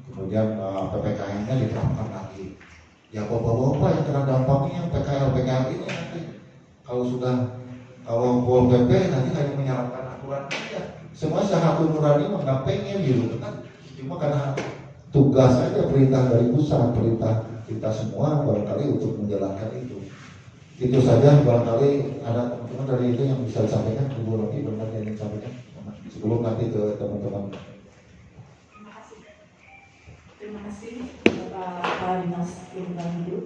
kemudian PPKM-nya diterapkan lagi. Ya bapak-bapak yang kena dampaknya PKL ini nanti kalau Pol PP nanti hanya menyarankan aturan saja. Semua syahatul nurani nggak pengen gitu kan, cuma karena tugas saja perintah dari pusat, perintah kita semua barangkali untuk menjalankan itu. Itu saja, barangkali ada teman-teman dari itu yang bisa disampaikan. Ibu Rocky benar yang ingin sampaikan sebelum nanti ke teman-teman. Terima kasih Bapak Dinas Lingkungan Hidup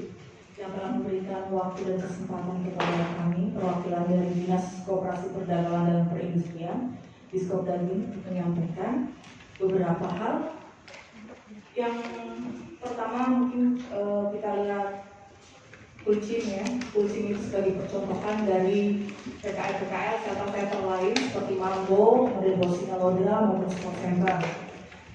yang telah memberikan waktu dan kesempatan kepada kami perwakilan dari Dinas Koperasi Perdagangan dan Perindustrian Diskopdaging menyampaikan beberapa hal. Yang pertama mungkin kita lihat Kulcim ya. Kulcim itu sebagai percontohan dari PKL-PKL center-center lain seperti Margo, kemudian Bosina Lodra maupun Sport Center.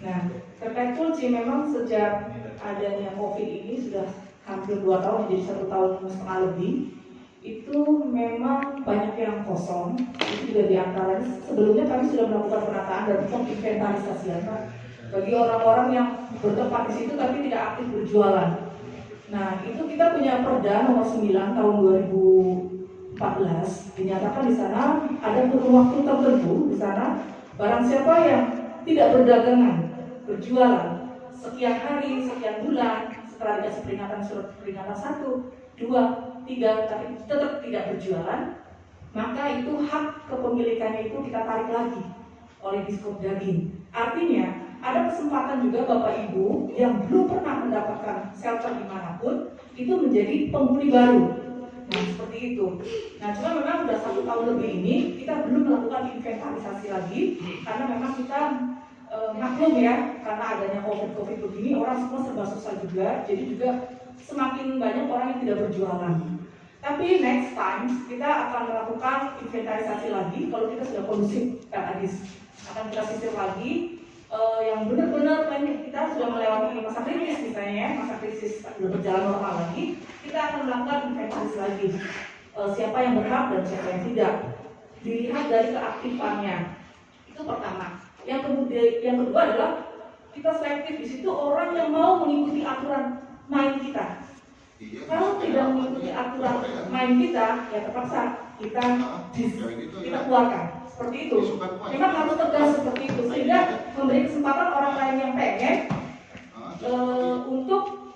Nah, terkait Kulcim memang sejak adanya COVID ini sudah hampir 2 tahun, jadi 1 tahun setengah lebih, itu memang banyak yang kosong. Itu juga diantaranya sebelumnya kami sudah melakukan penataan dan penginventarisasian Pak, bagi orang-orang yang bertempat di situ tapi tidak aktif berjualan. Nah, itu kita punya Perda nomor 9 tahun 2014, dinyatakan di sana ada kurun waktu tertentu di sana barang siapa yang tidak berdagangan, berjualan sekian hari, sekian bulan, setelah dikasih peringatan surat peringatan 1, 2, 3 tapi tetap tidak berjualan, maka itu hak kepemilikannya itu kita tarik lagi oleh Diskopdaging. Artinya ada kesempatan juga Bapak Ibu yang belum pernah mendapatkan shelter dimanapun itu menjadi penghuni baru. Nah seperti itu. Nah cuma memang sudah 1 tahun lebih ini kita belum melakukan inventarisasi lagi karena memang kita maklum ya, karena adanya COVID begini orang semua serba susah juga, jadi juga semakin banyak orang yang tidak berjualan. Tapi next time kita akan melakukan inventarisasi lagi kalau kita sudah kondusif Adis. Akan kita sisir lagi yang benar-benar kita sudah melewati masa kritis misalnya ya, masa krisis sudah berjalan normal lagi, kita akan melakukan inventarisasi lagi siapa yang berhak dan siapa yang tidak, dilihat dari keaktifannya. Itu pertama. Yang kedua adalah kita selektif di situ orang yang mau mengikuti aturan main kita. Kalau tidak mengikuti aturan main kita, ya terpaksa kita keluarkan. Seperti itu. Memang harus tegas seperti itu sehingga memberi kesempatan orang lain yang pengen untuk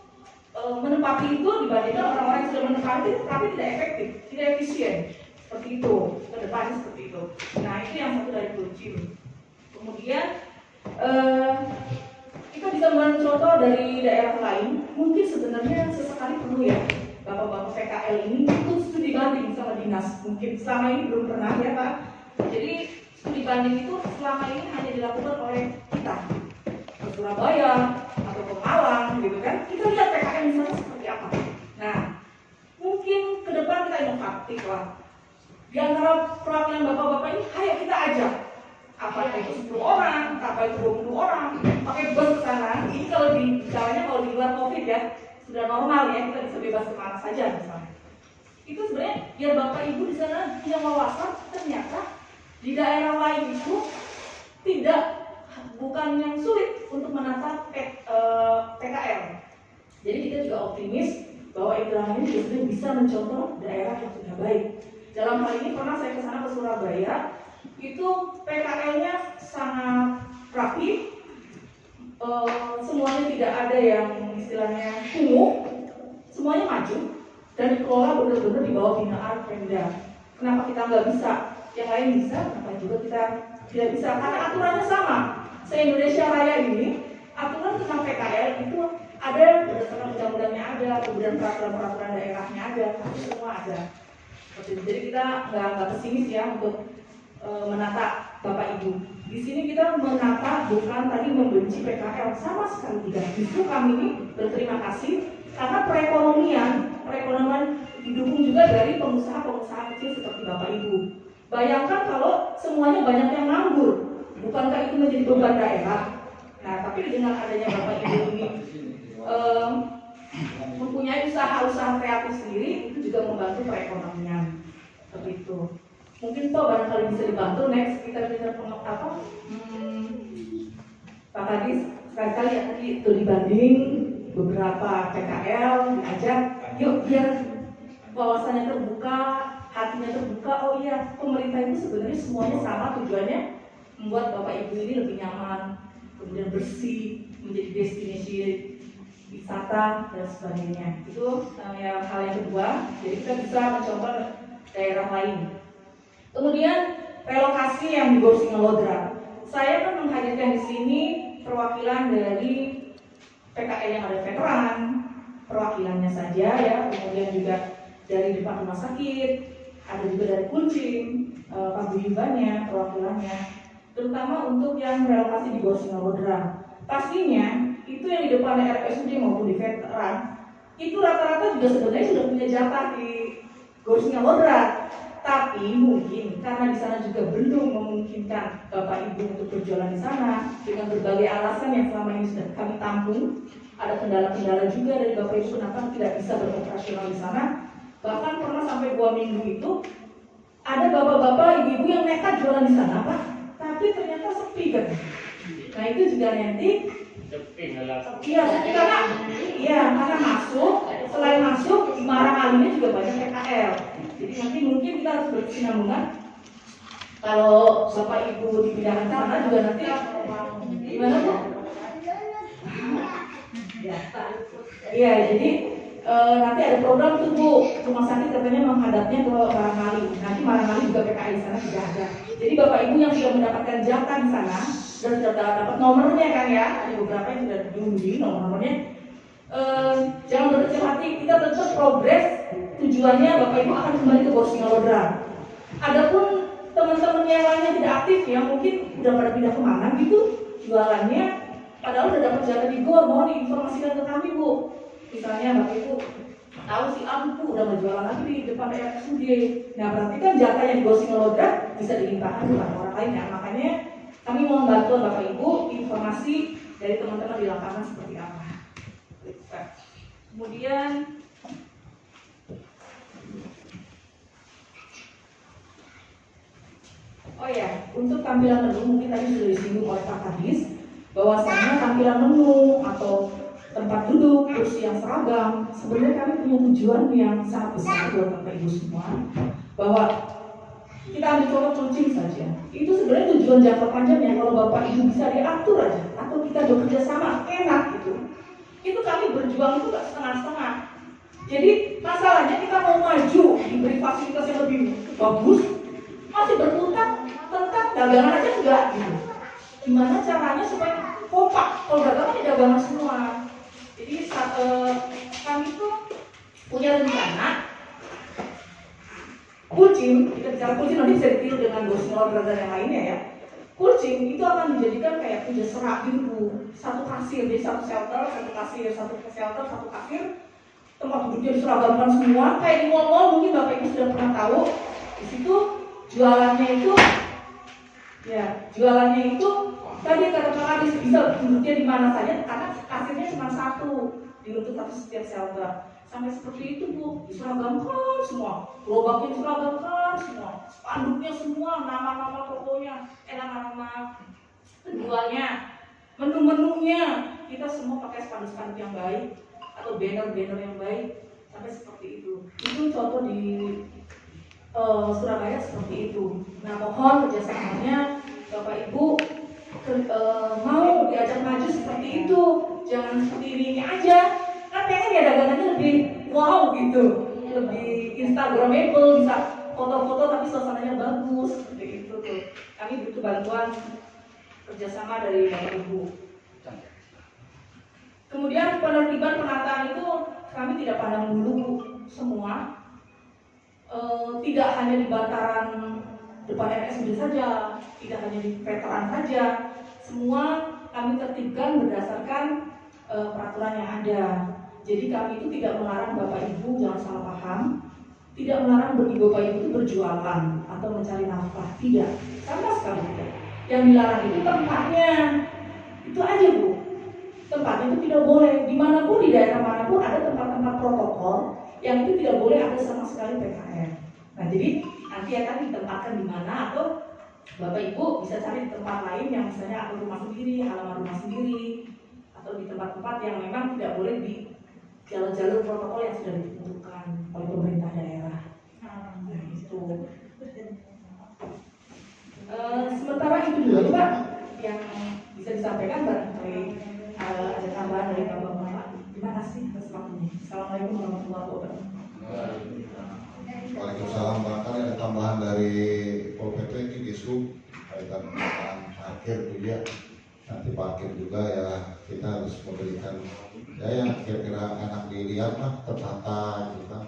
menempati itu dibandingkan orang-orang yang sudah menempati tapi tidak efektif, tidak efisien. Seperti itu. Kedepannya seperti itu. Nah itu yang satu dari Kulcim. Kemudian kita bisa mengambil contoh dari daerah lain. Mungkin sebenarnya sesekali perlu ya bapak-bapak PKL ini ikut studi banding sama dinas. Mungkin selama ini belum pernah ya Pak. Jadi studi banding itu selama ini hanya dilakukan oleh kita ke Surabaya atau ke Malang gitu kan. Kita lihat PKL di sana seperti apa. Nah mungkin ke depan kita inovatif lah. Di antara perwakilan bapak-bapak ini, ayo kita ajak. Apa itu 10 orang, apa itu 20 orang, pakai bus ke sana. Ini kalau di caranya kalau di luar COVID ya, sudah normal ya, kita bisa bebas kemana saja misalnya. Itu sebenarnya biar bapak ibu di sana punya wawasan ternyata di daerah lain itu bukan yang sulit untuk menata PKL. Jadi kita juga optimis bahwa Ibrahim ini sebenarnya bisa mencontoh daerah yang sudah baik. Dalam hal ini pernah saya ke sana ke Surabaya. Itu PKL-nya sangat rapi, semuanya tidak ada yang istilahnya kumuh, semuanya maju dan dikelola benar-benar di bawah binaan Pemda. Kenapa kita nggak bisa? Yang lain bisa, kenapa juga kita tidak bisa? Karena aturannya sama. Se-Indonesia Raya ini aturan tentang PKL itu ada berdasarkan undang-undangnya ada, kemudian peraturan-peraturan daerahnya ada, semua ada. Jadi kita nggak pesimis ya untuk menata Bapak Ibu. Di sini kita menata bukan tadi membenci PKL sama sekali tidak. Justru kami ini berterima kasih karena perekonomian didukung juga dari pengusaha-pengusaha kecil seperti Bapak Ibu. Bayangkan kalau semuanya banyak yang nganggur, bukankah itu menjadi beban daerah? Nah, tapi dengan adanya Bapak Ibu ini mempunyai usaha-usaha kreatif sendiri, itu juga membantu perekonomian. Seperti itu. Mungkin Pak barangkali bisa dibantu next kita Pak Kadis sekali-kali ya tadi itu dibanding beberapa PKL diajak, yuk biar wawasannya terbuka, hatinya terbuka. Oh iya, pemerintah itu sebenarnya semuanya sama tujuannya membuat Bapak Ibu ini lebih nyaman, kemudian bersih, menjadi destinasi wisata dan sebagainya. Itu hal yang kedua. Jadi kita bisa mencontoh daerah lain. Kemudian relokasi yang di Bosina Lodra. Saya kan menghadirkan di sini perwakilan dari PKL yang ada veteran, perwakilannya saja ya, kemudian juga dari depan rumah sakit, ada juga dari Kulcim, paguyubannya, perwakilannya. terutama untuk yang relokasi di Gor Singalodra. Pastinya itu yang di depan RSUD maupun di veteran itu rata-rata juga sebenarnya sudah punya jatah di Gor Singalodra. Tapi mungkin karena di sana juga belum memungkinkan Bapak Ibu untuk berjualan di sana dengan berbagai alasan yang selama ini sudah kami tampung, ada kendala-kendala juga dari Bapak Ibu kenapa tidak bisa beroperasional di sana. Bahkan pernah sampai 2 minggu itu ada bapak-bapak, ibu-ibu yang nekat jualan di sana, Pak, tapi ternyata sepi kan. Nah itu juga nanti iya, karena masuk, selain masuk, di Marangalinya juga banyak PKL. Jadi nanti mungkin kita harus berkesinambungan. Kalau Bapak Ibu dipindahkan ke sana juga nanti gimana Bu? Iya, jadi nanti ada program tuh Bu, rumah sakit katanya menghadapnya ke Marangali. Nanti Marangali juga PKI di sana tidak ada. Jadi Bapak Ibu yang sudah mendapatkan jatah di sana dan sudah dapat nomornya kan ya, ada beberapa yang sudah diundi nomornya. Jangan berkecil hati, kita tetap progres. Tujuannya Bapak Ibu akan kembali ke Gor Singalodra. Adapun teman-teman yang lainnya tidak aktif ya, mungkin udah pada pindah kemana gitu jualannya, padahal udah dapat jatah di Gor, mohon diinformasikan ke kami Bu. Misalnya Bapak Ibu tahu si Ampu udah berjualan lagi di depan RSUD. Nah berarti kan jatahnya di Gor Singalodra bisa dilimpahkan kepada orang lain ya. Makanya kami mohon bantuan Bapak Ibu informasi dari teman-teman di lapangan seperti apa. Kemudian oh ya, untuk tampilan menu mungkin tadi sudah disinggung oleh Pak Kadis bahwasanya tampilan menu atau tempat duduk, kursi yang seragam, sebenarnya kami punya tujuan yang sangat besar buat Bapak Ibu semua, bahwa kita ambil contoh kucing saja. Itu sebenarnya tujuan jangka panjangnya kalau Bapak Ibu bisa diatur aja, atau kita bekerja sama enak gitu. Itu kami berjuang itu nggak setengah-setengah. Jadi masalahnya kita mau maju, diberi fasilitas yang lebih bagus, masih berkutat tentang dagangan aja enggak gitu. Gimana caranya supaya kompak? Kalau dagangan ya dagangan semua. Jadi kami tuh punya rencana kucing, kita bicara kucing nanti bisa ditiru dengan Gor Singalodra dan yang lainnya ya. Kucing itu akan dijadikan kayak puja serak gitu, satu kasir, jadi satu shelter, satu kasir, satu shelter, satu kasir, tempat duduknya diseragamkan semua, kayak di mall-mall mungkin Bapak Ibu sudah pernah tahu. Di situ jualannya itu tadi kata Pak Adis bisa duduknya di mana saja karena kasirnya cuma satu, dibentuk satu setiap shelter. Sampai seperti itu Bu, diseragamkan semua, gerobaknya diseragamkan semua, spanduknya semua, nama-nama tokonya, nama-nama penjualnya, menu-menunya, kita semua pakai spanduk-spanduk yang baik atau banner-banner yang baik, sampai seperti itu. Itu contoh di Surabaya seperti itu. Nah mohon kerjasamanya Bapak Ibu mau diajak maju seperti itu, jangan seperti ini aja. Kan pengen ya dagangannya lebih wow gitu, lebih instagramable, bisa foto-foto tapi suasananya bagus seperti itu tuh. Kami butuh bantuan kerjasama dari Bapak Ibu. Kemudian penertiban penataan itu kami tidak pandang bulu semua, tidak hanya di bantaran depan RSUD saja, tidak hanya di veteran saja, semua kami tertibkan berdasarkan peraturan yang ada. Jadi kami itu tidak melarang Bapak Ibu, jangan salah paham, tidak melarang bagi Bapak Ibu itu berjualan atau mencari nafkah, tidak, sama sekali tidak. Yang dilarang itu tempatnya, itu aja Bu. Tempatnya itu tidak boleh, dimanapun di daerah manapun ada tempat-tempat protokol yang itu tidak boleh ada sama sekali PKR. Nah jadi nanti akan ditempatkan di mana atau Bapak Ibu bisa cari di tempat lain yang misalnya atau rumah sendiri, halaman rumah sendiri, atau di tempat-tempat yang memang tidak boleh di jalur-jalur protokol yang sudah ditentukan oleh pemerintah daerah. Nah itu. Sementara itu dulu Pak yang bisa disampaikan barangkali ada tambahan dari Bapak Bapak. Terima kasih atas waktunya. Assalamualaikum warahmatullahi wabarakatuh. Waalaikumsalam. Barangkali ada tambahan dari Pol PP ini isu kaitan dengan parkir juga. Nanti parkir juga ya kita harus memberikan ya yang kira-kira enak dilihat lah, tertata gitu kan.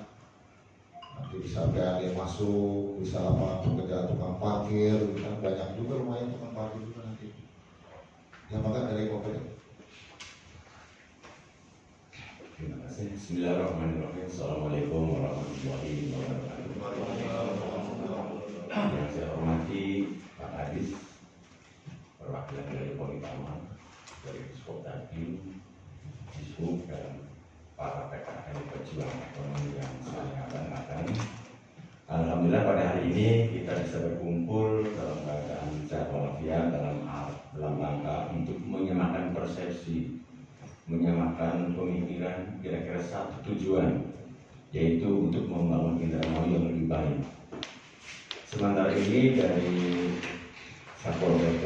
Nanti bisa PAD masuk, bisa apa pekerjaan tukang parkir, bisa banyak juga lumayan tukang parkir juga nanti. Yang makan dari Kopet. Terima kasih. Bismillahirrahmanirrahim. Assalamualaikum warahmatullahi wabarakatuh. Yang saya hormati Pak Kadis, perwakilan dari Politama, dari Diskopdaging, Dishub, dan para PKN pejuang ekonomi yang saya banggakan. Alhamdulillah pada hari ini kita bisa berkumpul dalam keadaan sehat walafiat dalam rangka untuk menyamakan persepsi, menyamakan pemikiran, kira-kira satu tujuan, yaitu untuk membangun Indramayu yang lebih baik. Sementara ini dari Satpol PP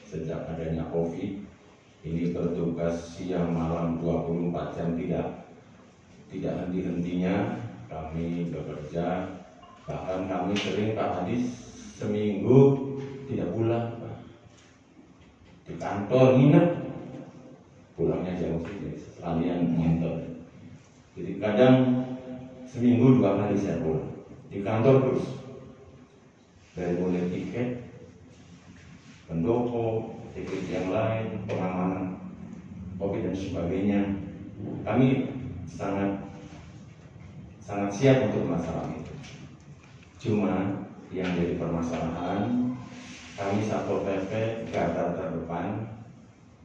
sejak adanya COVID ini bertugas siang malam 24 jam tidak henti-hentinya kami bekerja. Bahkan kami sering Pak Hadis seminggu tidak pulang, Pak. Di kantor nginep, pulangnya jauh sih, sekalian ngantor. Jadi kadang seminggu 2 kali saya pulang. Di kantor terus, dari mulai tiket, pendopo, tiket yang lain, pengamanan COVID dan sebagainya. Kami sangat siap untuk masalah itu. Cuma yang jadi permasalahan, kami Satpol PP garda terdepan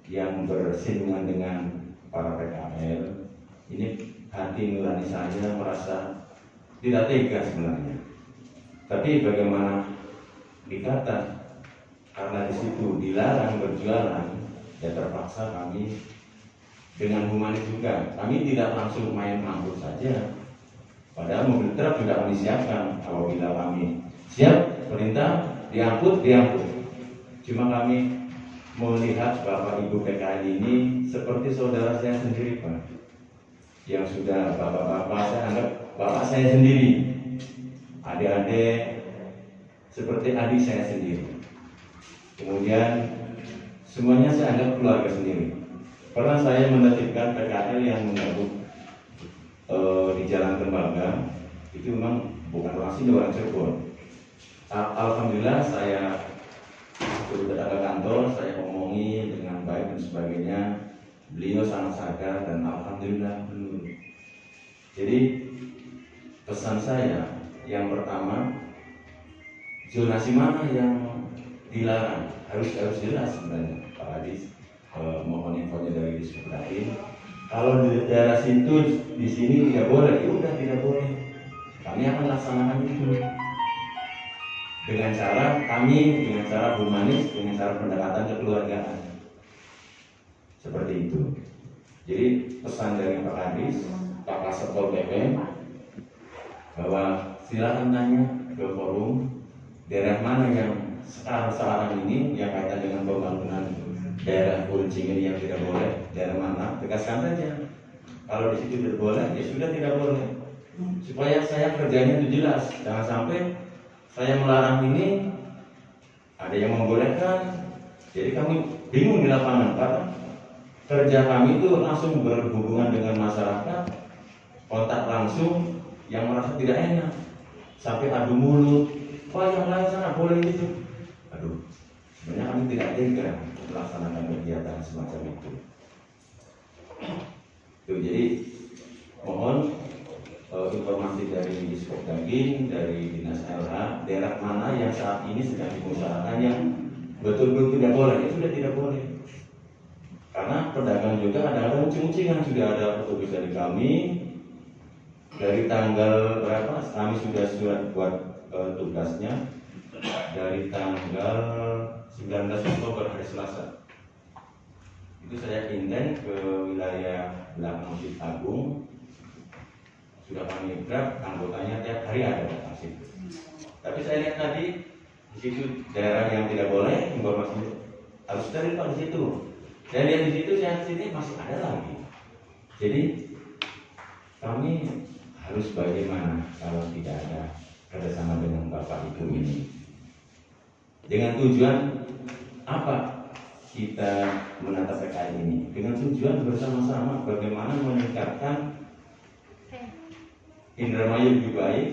yang bersinggungan dengan para PKL, ini hati nurani saya merasa tidak tega sebenarnya. Tapi bagaimana dikata, karena di situ dilarang berjualan, ya terpaksa kami dengan humanis juga. Kami tidak langsung main angkut saja. Padahal mobil truk sudah kami siapkan. Apabila kami siap perintah diangkut. Cuma kami melihat Bapak Ibu PKL ini seperti saudara saya sendiri, Pak. Yang sudah bapak-bapak saya anggap bapak saya sendiri. Adik-adik seperti adik saya sendiri. Kemudian semuanya saya anggap keluarga sendiri. Pernah saya menertibkan PKL yang menggabung di Jalan Tembaga, itu memang bukan orang sini, orang Cirebon. Alhamdulillah saya sudah datang ke kantor, saya omongi dengan baik dan sebagainya. Beliau sangat sadar dan alhamdulillah menurut. Jadi pesan saya yang pertama, zonasi mana yang dilarang harus jelas sebenarnya Pak Hadis. Mohon infonya dari Diskopdaging. Kalau di daerah situ di sini tidak boleh, ya udah tidak boleh. Kami akan laksanakan itu dengan cara humanis, dengan cara pendekatan kekeluargaan. Seperti itu. Jadi pesan dari Pak Kadis, Pak Satpol PP, bahwa silakan tanya ke forum daerah mana yang sekarang ini yang kaitan dengan pembangunan daerah Kuncing ini yang tidak boleh, daerah mana, tegaskan saja. Kalau di situ tidak boleh, ya sudah tidak boleh. Supaya saya kerjanya itu jelas, jangan sampai saya melarang ini ada yang membolehkan. Jadi kami bingung di lapangan, karena kerja kami itu langsung berhubungan dengan masyarakat, kontak langsung, yang merasa tidak enak, sampai adu mulut. Oh yang lain sana boleh gitu. Aduh, sebenarnya kami tidak tega melaksanakan kegiatan semacam itu. Tuh, jadi mohon informasi dari Diskopdaging, dari Dinas LH, daerah mana yang saat ini sedang diusahakan yang betul-betul tidak boleh, itu sudah tidak boleh. Karena pedagang juga kadang-kadang uncing-uncingan. Sudah ada petugas dari kami, dari tanggal berapa kami sudah surat buat tugasnya, dari tanggal 19 Oktober hari Selasa itu saya intent ke wilayah belakang Masjid Agung. Sudah kami grab, anggotanya tiap hari ada datang situ. Tapi saya lihat tadi di situ daerah yang tidak boleh, informasi harus dari di situ. Saya lihat di situ, saya sini masih ada lagi. Jadi kami harus bagaimana kalau tidak ada kerjasama dengan Bapak Ibu ini? Dengan tujuan apa kita menata PKL ini? Dengan tujuan bersama-sama bagaimana meningkatkan Indramayu lebih baik,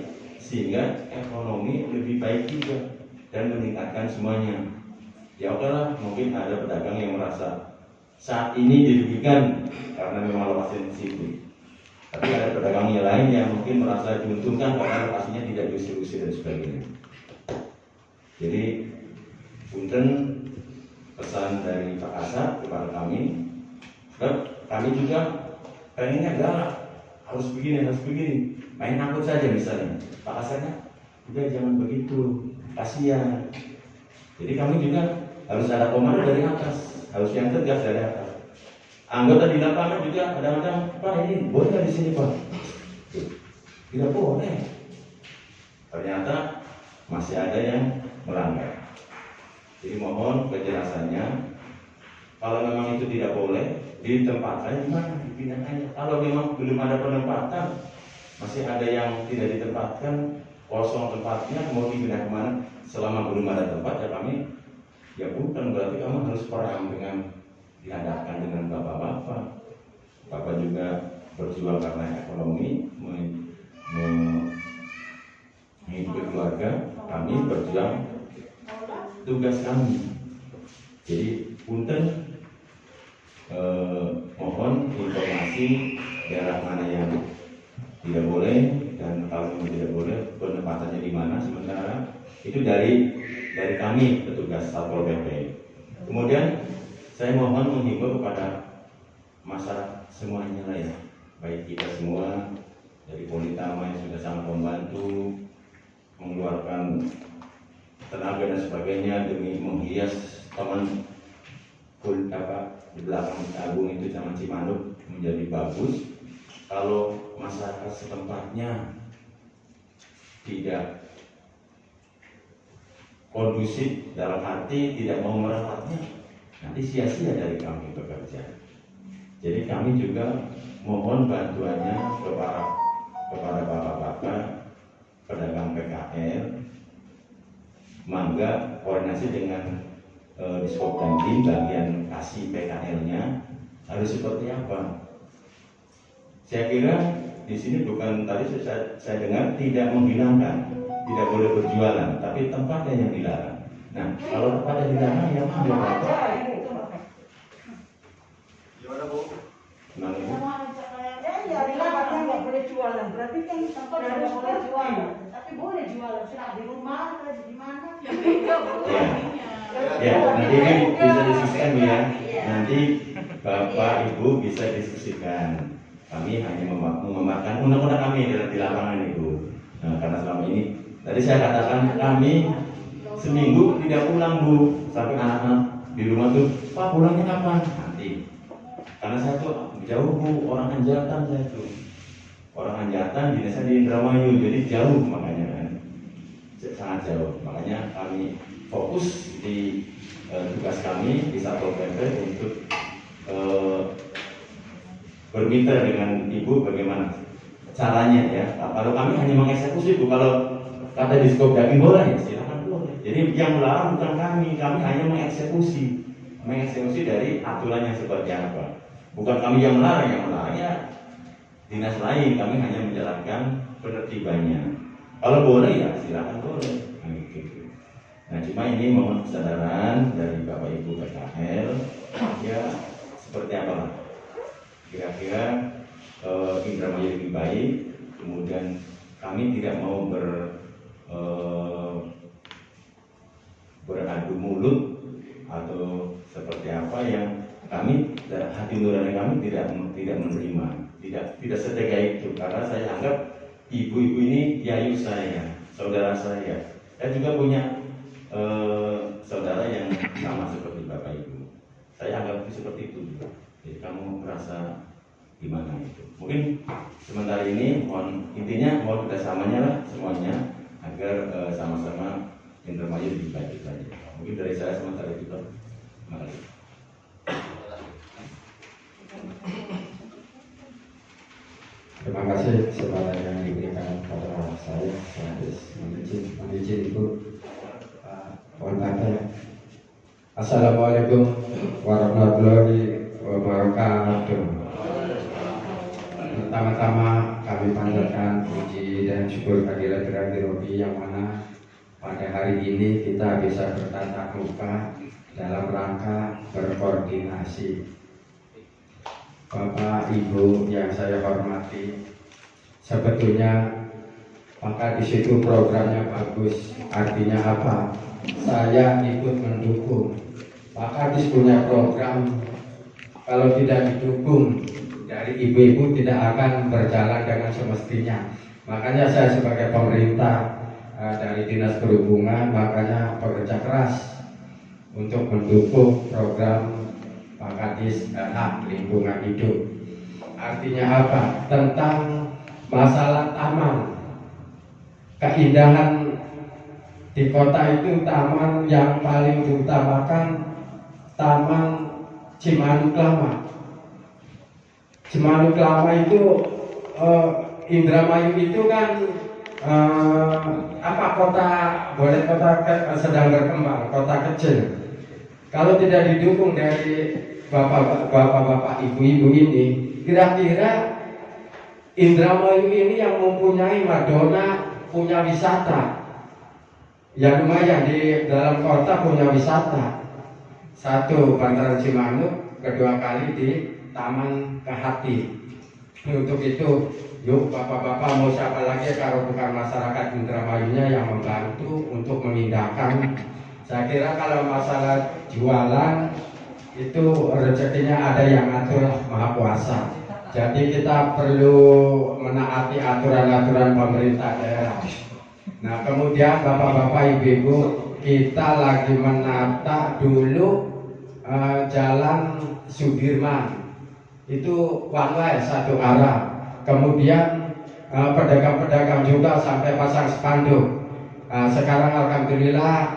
sehingga ekonomi lebih baik juga dan meningkatkan semuanya. Ya oke lah, mungkin ada pedagang yang merasa saat ini dirugikan karena memang lokasinya di situ. Tapi ada pedagang yang lain yang mungkin merasa diuntungkan karena lokasinya tidak diusir-usir dan sebagainya. Jadi punten pesan dari Pak Kasat kepada kami, sebab kami juga pengennya galak, harus begini, main angkut saja misalnya. Pak Kasatnya, udah jangan begitu, kasihan. Jadi kami juga harus ada komando dari atas, harus yang tegas dari atas. Anggota di lapangan juga kadang-kadang, Pak ini boleh nggak di sini Pak? Tidak boleh. Ternyata masih ada yang melanggar. Jadi mohon kejelasannya. Kalau memang itu tidak boleh, ditempatkan di mana? Dipindahkan. Kalau memang belum ada penempatan, masih ada yang tidak ditempatkan, kosong tempatnya, mau dipindah kemana? Selama belum ada tempat, ya kami, ya bukan berarti kamu harus perang dengan dihadapkan dengan bapak-bapak. Bapak juga berjuang karena ekonomi, menghidupi keluarga. Kami berjuang tugas kami. Jadi punten, mohon informasi daerah mana yang tidak boleh dan kalau yang tidak boleh penempatannya di mana sementara itu dari kami petugas Satpol PP. Kemudian saya mohon menghimbau kepada masyarakat semuanya lah ya, baik kita semua dari Politama yang sudah sangat membantu mengeluarkan tenaga dan sebagainya demi menghias taman di belakang Agung itu Taman Cimanuk menjadi bagus. Kalau masyarakat setempatnya tidak kondusif dalam arti tidak mau merawatnya, nanti sia-sia dari kami bekerja. Jadi kami juga mohon bantuannya kepada bapak-bapak pedagang PKL. Mangga koordinasi dengan Diskop Dandim bagian kasih PKL-nya harus seperti apa? Saya kira di sini bukan tadi saya dengar tidak menghilangkan, tidak boleh berjualan, tapi tempatnya yang dilarang. Nah, kalau tempatnya dilarang yang mana? Gimana Bu? Gimana Bu? Ya, dilarang nggak boleh jualan. Berarti kan tempat harus boleh jualan. Tapi boleh jualan. Sudah di rumah atau di mana? Ya, nanti ini bisa diskusikan Bu ya. Nanti Bapak Ibu bisa diskusikan. Kami hanya memakan undang-undang kami di lapangan itu. Nah, karena selama ini tadi saya katakan kami seminggu tidak pulang Bu, sampai anak-anak di rumah tuh, Pak pulangnya kapan? Nanti. Karena saya tuh jauh Bu, orang Anjatan saya tuh. Orang Anjatan dinasnya di Indramayu, jadi jauh makanya kan. Sangat jauh. Makanya kami fokus di tugas kami di Satpol PP untuk bermitra dengan Ibu bagaimana caranya ya. Kalau kami hanya mengeksekusi Bu, kalau kata Diskop daging boleh ya silakan boleh. Jadi yang melarang bukan kami hanya mengeksekusi dari aturan yang seperti apa. Bukan kami yang melarang ya dinas lain, kami hanya menjalankan penertibannya. Kalau boleh ya silakan boleh. Nah cuma ini mohon kesadaran dari Bapak Ibu PKL ya seperti apa lah. Kira-kira Indramayu lebih baik, kemudian kami tidak mau beradu mulut atau seperti apa yang kami hati nurani kami tidak menerima, tidak setega itu karena saya anggap ibu-ibu ini yayu saya, saudara saya. Saya juga punya saudara yang sama seperti Bapak Ibu. Saya anggap seperti itu juga. Jadi kamu merasa gimana itu? Mungkin sementara ini intinya mohon kerjasamanya lah semuanya agar sama-sama Indramayu lebih baik lagi. Mungkin dari saya sementara itu. Terima kasih. Terima kasih kesempatan yang diberikan kepada saya. Saya izin Ibu. Mohon maaf. Assalamualaikum warahmatullahi wabarakatuh. Pertama-tama kami kami panjatkan puji dan syukur kehadirat Rabbi yang mana pada hari ini kita bisa bertatap muka dalam rangka berkoordinasi. Bapak Ibu yang saya hormati, sebetulnya maka di situ programnya bagus. Artinya apa? Saya ikut mendukung. Pak Kadis punya program, kalau tidak didukung dari ibu-ibu tidak akan berjalan dengan semestinya. Makanya saya sebagai pemerintah dari Dinas Perhubungan makanya bekerja keras untuk mendukung program Pak Kadis hak lingkungan hidup. Artinya apa? Tentang masalah taman. Keindahan di kota itu taman yang paling diutamakan Taman Cimanuk Lama. Cimanuk Lama itu Indramayu itu kan kota sedang berkembang, kota kecil. Kalau tidak didukung dari bapak-bapak, ibu-ibu ini, kira-kira Indramayu ini yang mempunyai Madonna punya wisata, ya lumayan di dalam kota punya wisata. Satu Bantaran Cimanuk, kedua kali di Taman Kehati. Untuk itu, yuk bapak-bapak mau siapa lagi kalau bukan masyarakat Indramayunya yang membantu untuk memindahkan. Saya kira kalau masalah jualan itu rezekinya ada yang atur Maha Kuasa. Jadi kita perlu menaati aturan-aturan pemerintah daerah. Nah kemudian bapak-bapak ibu-ibu, kita lagi menata dulu Jalan Sudirman itu one way satu arah. Kemudian pedagang-pedagang juga sampai pasang spanduk. Sekarang alhamdulillah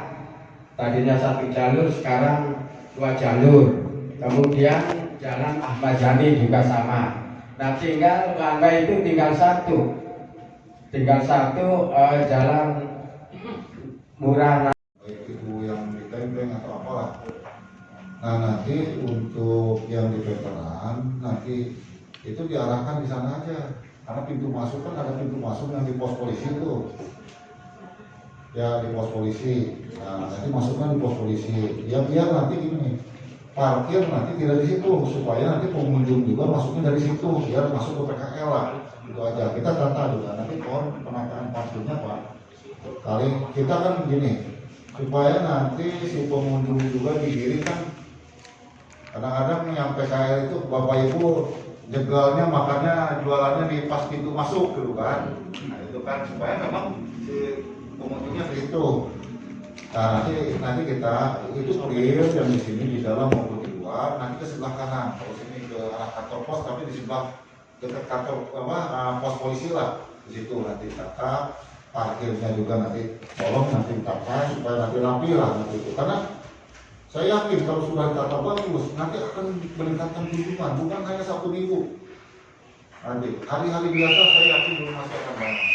tadinya satu jalur sekarang 2 jalur. Kemudian Jalan Ahmad Yani juga sama. Nah tinggal one way itu tinggal satu jalan murah. Baik itu yang di Tembeng atau apalah. Nah nanti untuk yang di veteran nanti itu diarahkan di sana aja, karena pintu masuk kan ada pintu masuk yang di pos polisi itu, ya di pos polisi. Nah nanti masuknya di pos polisi. Ya biar nanti gini, parkir nanti tidak di situ, supaya nanti pengunjung juga masuknya dari situ, biar masuk ke PKL lah. Itu aja. Kita tata juga nanti penataan parkirnya Pak. Kali kita kan gini, supaya nanti si pengunjung juga diri kan. Kadang-kadang yang PKL itu bapak ibu jegalnya makanya jualannya di pas pintu masuk gitu kan. Nah itu kan supaya memang si pengunjungnya ke situ. Nah nanti kita itu clear yang di sini di dalam maupun di luar. Nanti ke sebelah kanan. Kalau sini ke arah kantor pos, tapi di sebelah dekat kantor pos polisi lah. Di situ nanti tata parkirnya juga nanti tolong nanti tata supaya nanti rapi lah nanti itu. Karena saya yakin kalau sudah ditata bagus, nanti akan meningkatkan kunjungan, bukan hanya Sabtu Minggu. Nanti hari-hari biasa saya yakin belum masih akan banyak.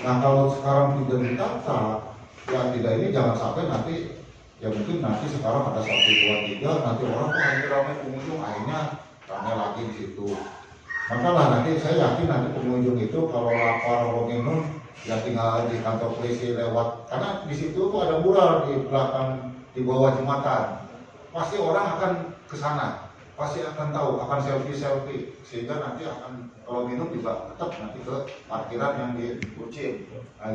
Nah kalau sekarang tidak ditata, ya tidak ini jangan sampai nanti, ya mungkin nanti sekarang ada 1, 2, 3, nanti orang kok ini ramai pengunjung, akhirnya ramai lagi di situ. Makalah nanti saya yakin nanti pengunjung itu kalau lapar atau minum, ya tinggal di kantor polisi lewat, karena di situ tuh ada mural di belakang. Di bawah jembatan, pasti orang akan ke sana, pasti akan tahu, akan selfie, sehingga nanti akan kalau minum juga tetap nanti ke parkiran yang di Kucing. Nah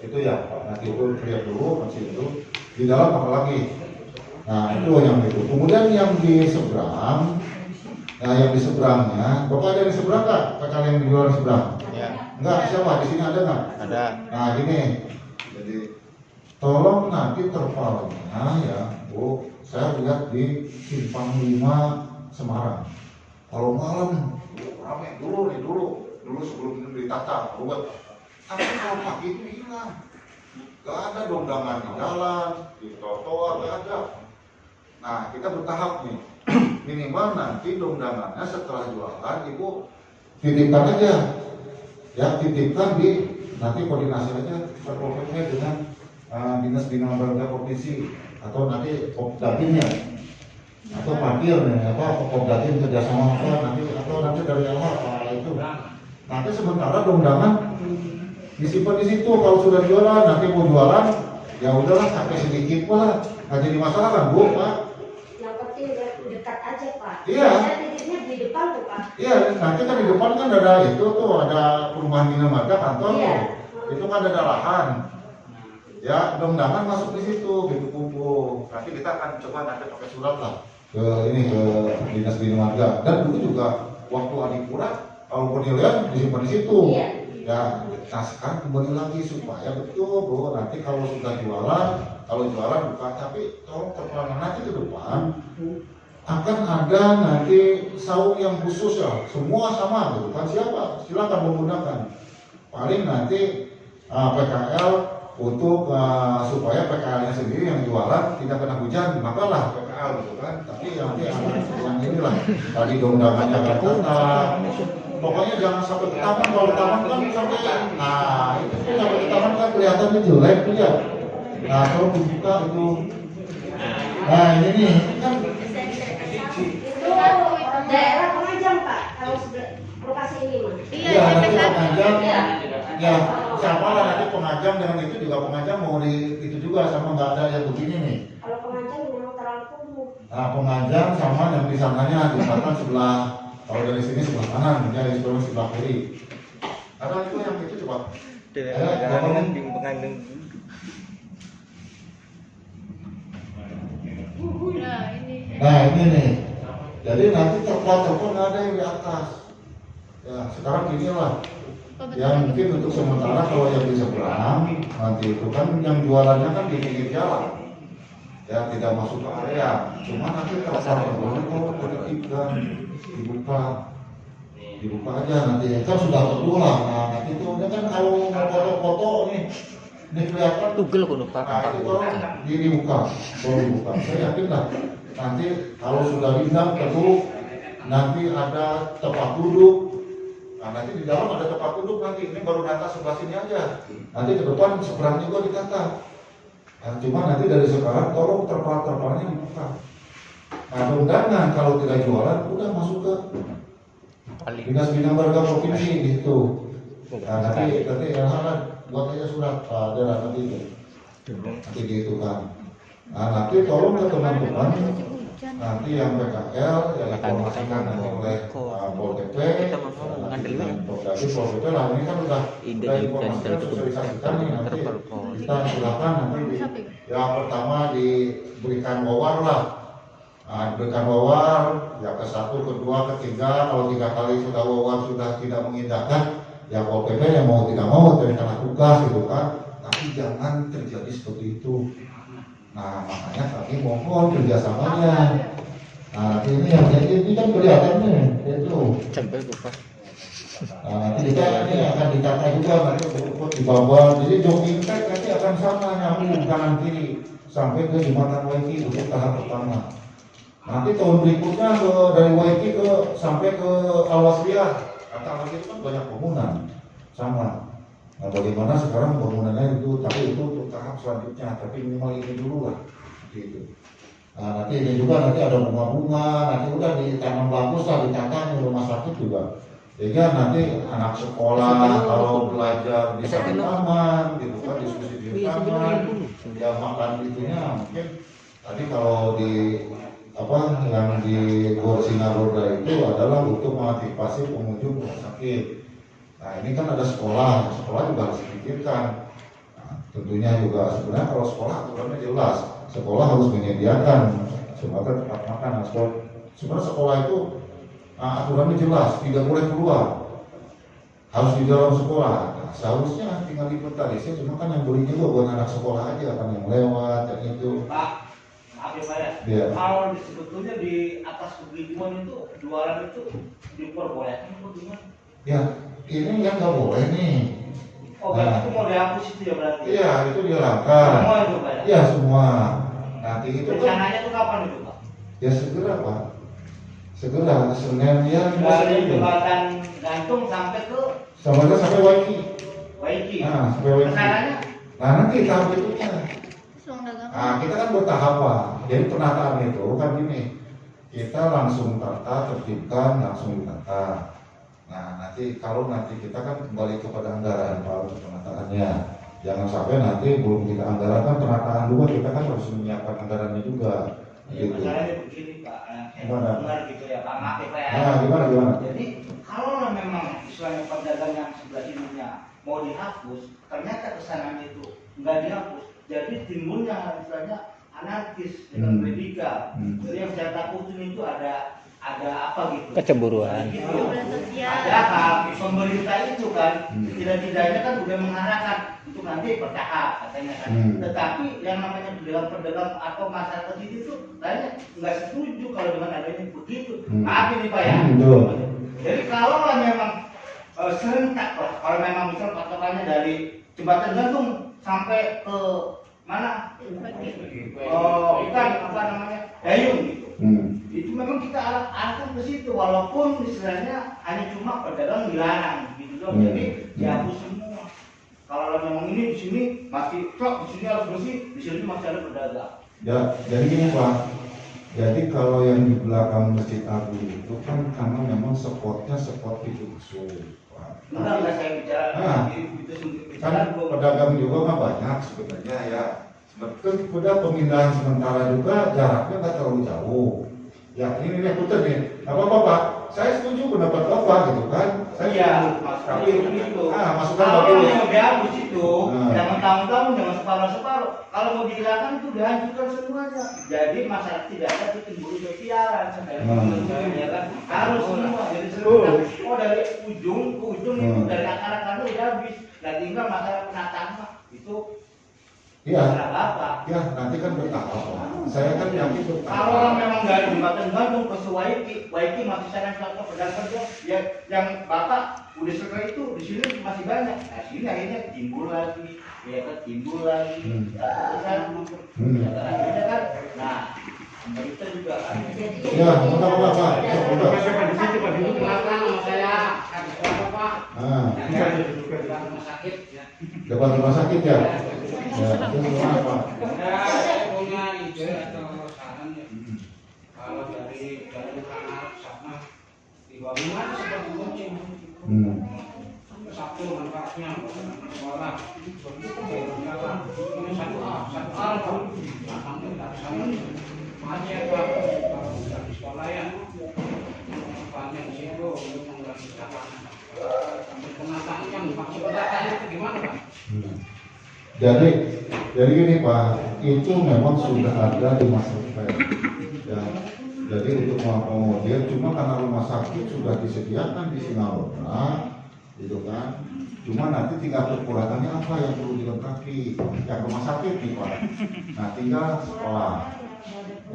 itu ya Pak, nanti itu lihat dulu, masih itu di dalam apa lagi. Nah itu yang itu. Kemudian yang di seberang, nah yang di seberangnya, Bapak ada di seberang nggak? PKL yang di luar seberang? Ya. Enggak, siapa di sini ada nggak? Ada. Nah gini, jadi tolong nanti terpalnya ya Bu, saya lihat di Simpang 5 Semarang. Kalau malam ramai dulu sebelum ditata buat. Tapi kalau pagi itu hilang, gak ada dondangan di jalan, di trotoar gak ada. Nah kita bertahap nih, minimal nanti dondangannya setelah jualan Ibu titipkan aja, ya titipkan di nanti koordinasi aja Satpol PP dengan Dinas Bina Marga Provinsi atau nanti Popdatinnya atau parkirnya apa Popdatin kerjasama apa nanti atau nanti dari LH itu Nanti sementara undangan disimpan di situ. Kalau sudah jualan, nanti mau jualan, ya udahlah sampai sedikit lah, nggak jadi masalah kan Bu, Pak? Yang penting dekat aja Pak. Iya. Saya titipnya di depan tuh Pak. Iya, nanti kan di depan kan ada itu tuh, ada perumahan Bina Marga kantor Iya. tuh. Itu kan ada lahan. Ya, undangan masuk di situ, gitu kumpul. Nanti kita akan coba nanti pakai surat lah ke ini ke dinas Bina Marga. Dan dulu juga waktu Adipura, kalau penilaian disimpan di situ. Iya. Ya, nah sekarang kembali lagi supaya betul Bu, nanti kalau sudah jualan, buka, tapi tolong terpelanggan nanti ke depan akan ada nanti saung yang khusus ya, semua sama gitu kan, siapa silakan menggunakan. Paling nanti PKL untuk supaya PKL-nya sendiri yang jualan tidak kena hujan, makalah PKL gitu kan. Tapi nanti yang inilah tadi undangannya kata, pokoknya jangan sampai ke taman. Kalau taman kan sampai, nah itu sampai ke taman kan kelihatannya jelek tuh ya. Nah kalau dibuka itu, nah ini nih kan. Itu daerah Penajam Pak. Kalau lokasi ini mah. Iya, nanti Penajam, Iya. ya siapa lah nanti Penajam dengan itu juga Penajam mau di itu juga sama nggak ada yang begini nih. Kalau Penajam memang terlalu kumuh. Nah Penajam sama yang di sananya jembatan sebelah, kalau dari sini sebelah kanan, dari sebelah kiri. Ada itu yang itu coba. Nah ini nih, jadi nanti terpal nggak ada yang di atas. Ya sekarang gini lah. Ya mungkin untuk sementara kalau yang di seberang nanti itu kan yang jualannya kan di pinggir jalan, ya tidak masuk ke area. Cuma nanti kalau kalau dibuka, dibuka aja nanti kan sudah tertulang. Nah nanti itu dia kan kalau mau foto-foto nih, ini kelihatan. Google kok lupa. Nah itu kalau dibuka, saya yakin lah. Nanti kalau sudah bintang tentu nanti ada tempat duduk. Nah nanti di dalam ada tempat duduk nanti, ini baru data sebelah sini aja. Nanti ke depan seberang juga ditata. Nah, cuma nanti dari sekarang tolong terpal-terpalnya dibuka. Nah undangan kalau tidak jualan udah masuk ke Dinas Bina Marga Provinsi gitu. Nah nanti Elhanan buat aja surat Pak Dera nanti itu. Nanti gitu kan. Nah nanti tolong ke teman-teman nanti yang PKL yang diinformasikan nanti oleh Pol PP, Polda Pol PP lah ini kan udah informasikan sosialisasikan nih nanti kita silakan nanti yang pertama diberikan wawar lah, diberikan wawar ya ke satu, kedua, ketiga. Kalau 3 kali sudah wawar sudah tidak mengindahkan ya Pol PP yang mau tidak mau dari karena tugas gitu kan, tapi jangan terjadi seperti itu. Nah makanya kami mohon kerjasamanya. Nah ini yang ini kan kelihatannya itu. Nah nanti kita ini akan ditata juga nanti untuk di bawah. Jadi jogging track nanti akan sama nyambung kanan kiri sampai ke jembatan Waiki untuk tahap pertama. Nanti tahun berikutnya dari Waiki sampai ke Alwasliah. Kata lagi itu kan banyak bangunan sama. Nah bagaimana sekarang bangunannya itu, tapi itu untuk tahap selanjutnya, tapi minimal ini dulu lah gitu. Nah nanti ini juga nanti ada bunga-bunga, nanti udah ditanam bagus lah, ditata di rumah sakit juga. Sehingga nanti anak sekolah kalau belajar di sana aman gitu kan, diskusi di taman, ya makan itunya mungkin tadi kalau di yang di Gor Sinaroda itu adalah untuk mengantisipasi pengunjung rumah sakit. Nah ini kan ada sekolah juga harus dipikirkan. Nah, tentunya juga sebenarnya kalau sekolah aturannya jelas, sekolah harus menyediakan semacam tempat makan. Nah, sebenarnya sekolah itu aturannya jelas, tidak boleh keluar, harus di dalam sekolah. Nah, seharusnya tinggal diinventarisir, cuma kan yang boleh juga buat anak sekolah aja kan yang lewat dan itu. Pak, maaf ya Pak ya. Iya. Kalau sebetulnya di atas pegunungan itu jualan itu diperbolehkan atau gimana? Ya ini yang nggak boleh nih. Oh berarti itu mau dihapus itu ya berarti? Iya itu dihilangkan. Semua itu Pak ya? Iya semua. Nanti itu kan rencananya itu kapan itu Pak? ya segera Pak. Segera Senin ya. Dari jembatan gantung sampai ke Sampai Waiki. Waiki. Nah sampai Waiki. Rencananya? Nah nanti tahap berikutnya. Nah kita kan bertahap Pak. Jadi penataan itu kan gini. Kita langsung tata, tertibkan, langsung ditata. Nah nanti kalau nanti kita kan kembali kepada anggaran Pak untuk penataannya. Jangan sampai nanti belum kita anggaran kan penataan juga kita kan harus menyiapkan anggarannya juga. Ya, Gitu. masalahnya begini Pak, saya Gimana? dengar gitu ya Pak, maaf ya Pak ya. Nah gimana? Jadi kalau memang istilahnya pedagang yang sebelah sininya mau dihapus, ternyata kesananya itu nggak dihapus, jadi timbulnya istilahnya anarkis dengan predika. Jadi yang saya takutin itu ada apa gitu? Kecemburuan. Gitu. Padahal pemerintah itu kan tidak-tidaknya kan udah mengarahkan untuk nanti bertahap katanya kan. Tetapi yang namanya pedagang-pedagang atau masyarakat itu kayaknya nggak setuju kalau dengan adanya begitu. Maaf ini Pak ya. Jadi kalau memang serentak lah, kalau memang misal patokannya dari jembatan gantung sampai ke mana? Bukan apa namanya? Dayung gitu. Itu memang kita arahkan ke situ, walaupun istilahnya hanya cuma pedagang dilarang gitu loh. Jadi dihapus semua. Kalau memang ini di sini masih di sini harus bersih, di sini masih ada pedagang. Ya, jadi gini Pak. Jadi kalau yang di belakang Masjid Agung itu kan karena memang spotnya spot itu khusus. Enggak saya bicara itu Kan pedagang juga kan banyak sebenarnya ya. Sudah pemindahan sementara juga jaraknya nggak terlalu jauh. Ya ini putar nih. Apa Pak? Saya setuju pendapat Bapak gitu kan. Saya tapi itu. Masukan Kalau Bapak. yang dihapus itu, jangan tahun-tahun, jangan separuh-separuh. Kalau mau dihilangkan itu dihancurkan semuanya. Jadi masyarakat tidak ada timbul sosialan, ya kan? Harus semua. Jadi seluruh. Oh dari ujung ke ujung itu dari akar-akarnya udah habis. Nah tinggal masalah penataan itu. Iya. Apa? Ya nanti kan bertahap. Saya kan yakin bertahap. Kalau orang memang nggak ada jembatan gantung ke Waiki masih sayang contoh pedagang kerja, ya yang bapak udah selesai itu di sini masih banyak. Nah sini akhirnya timbul lagi, ya kan timbul lagi. Akhirnya kan, nah kita juga kan. Ya, mantap Pak. Di situ Pak, dulu kenapa nama saya habis berapa Pak? Rumah sakit ya. Depan rumah sakit ya. Ya, itu gimana Pak? Saya punya ide atau saran ya. Kalau dari Arab sana di bangunan seperti kucing. Satu manfaatnya sekolah. Ini satu arah. Alhamdulillah sama. Makanya Pak, kalau di sekolah ya, manfaatnya di situ untuk mengurangi kesalahan. Penataan yang maksud penataan itu gimana Pak? Jadi gini Pak, itu memang sudah ada di master plan. Ya, jadi untuk mengakomodir, cuma karena rumah sakit sudah disediakan di Sinaloa, gitu kan. Cuma nanti tinggal kekurangannya apa yang perlu dilengkapi, yang rumah sakit nih Pak. Nah tinggal sekolah.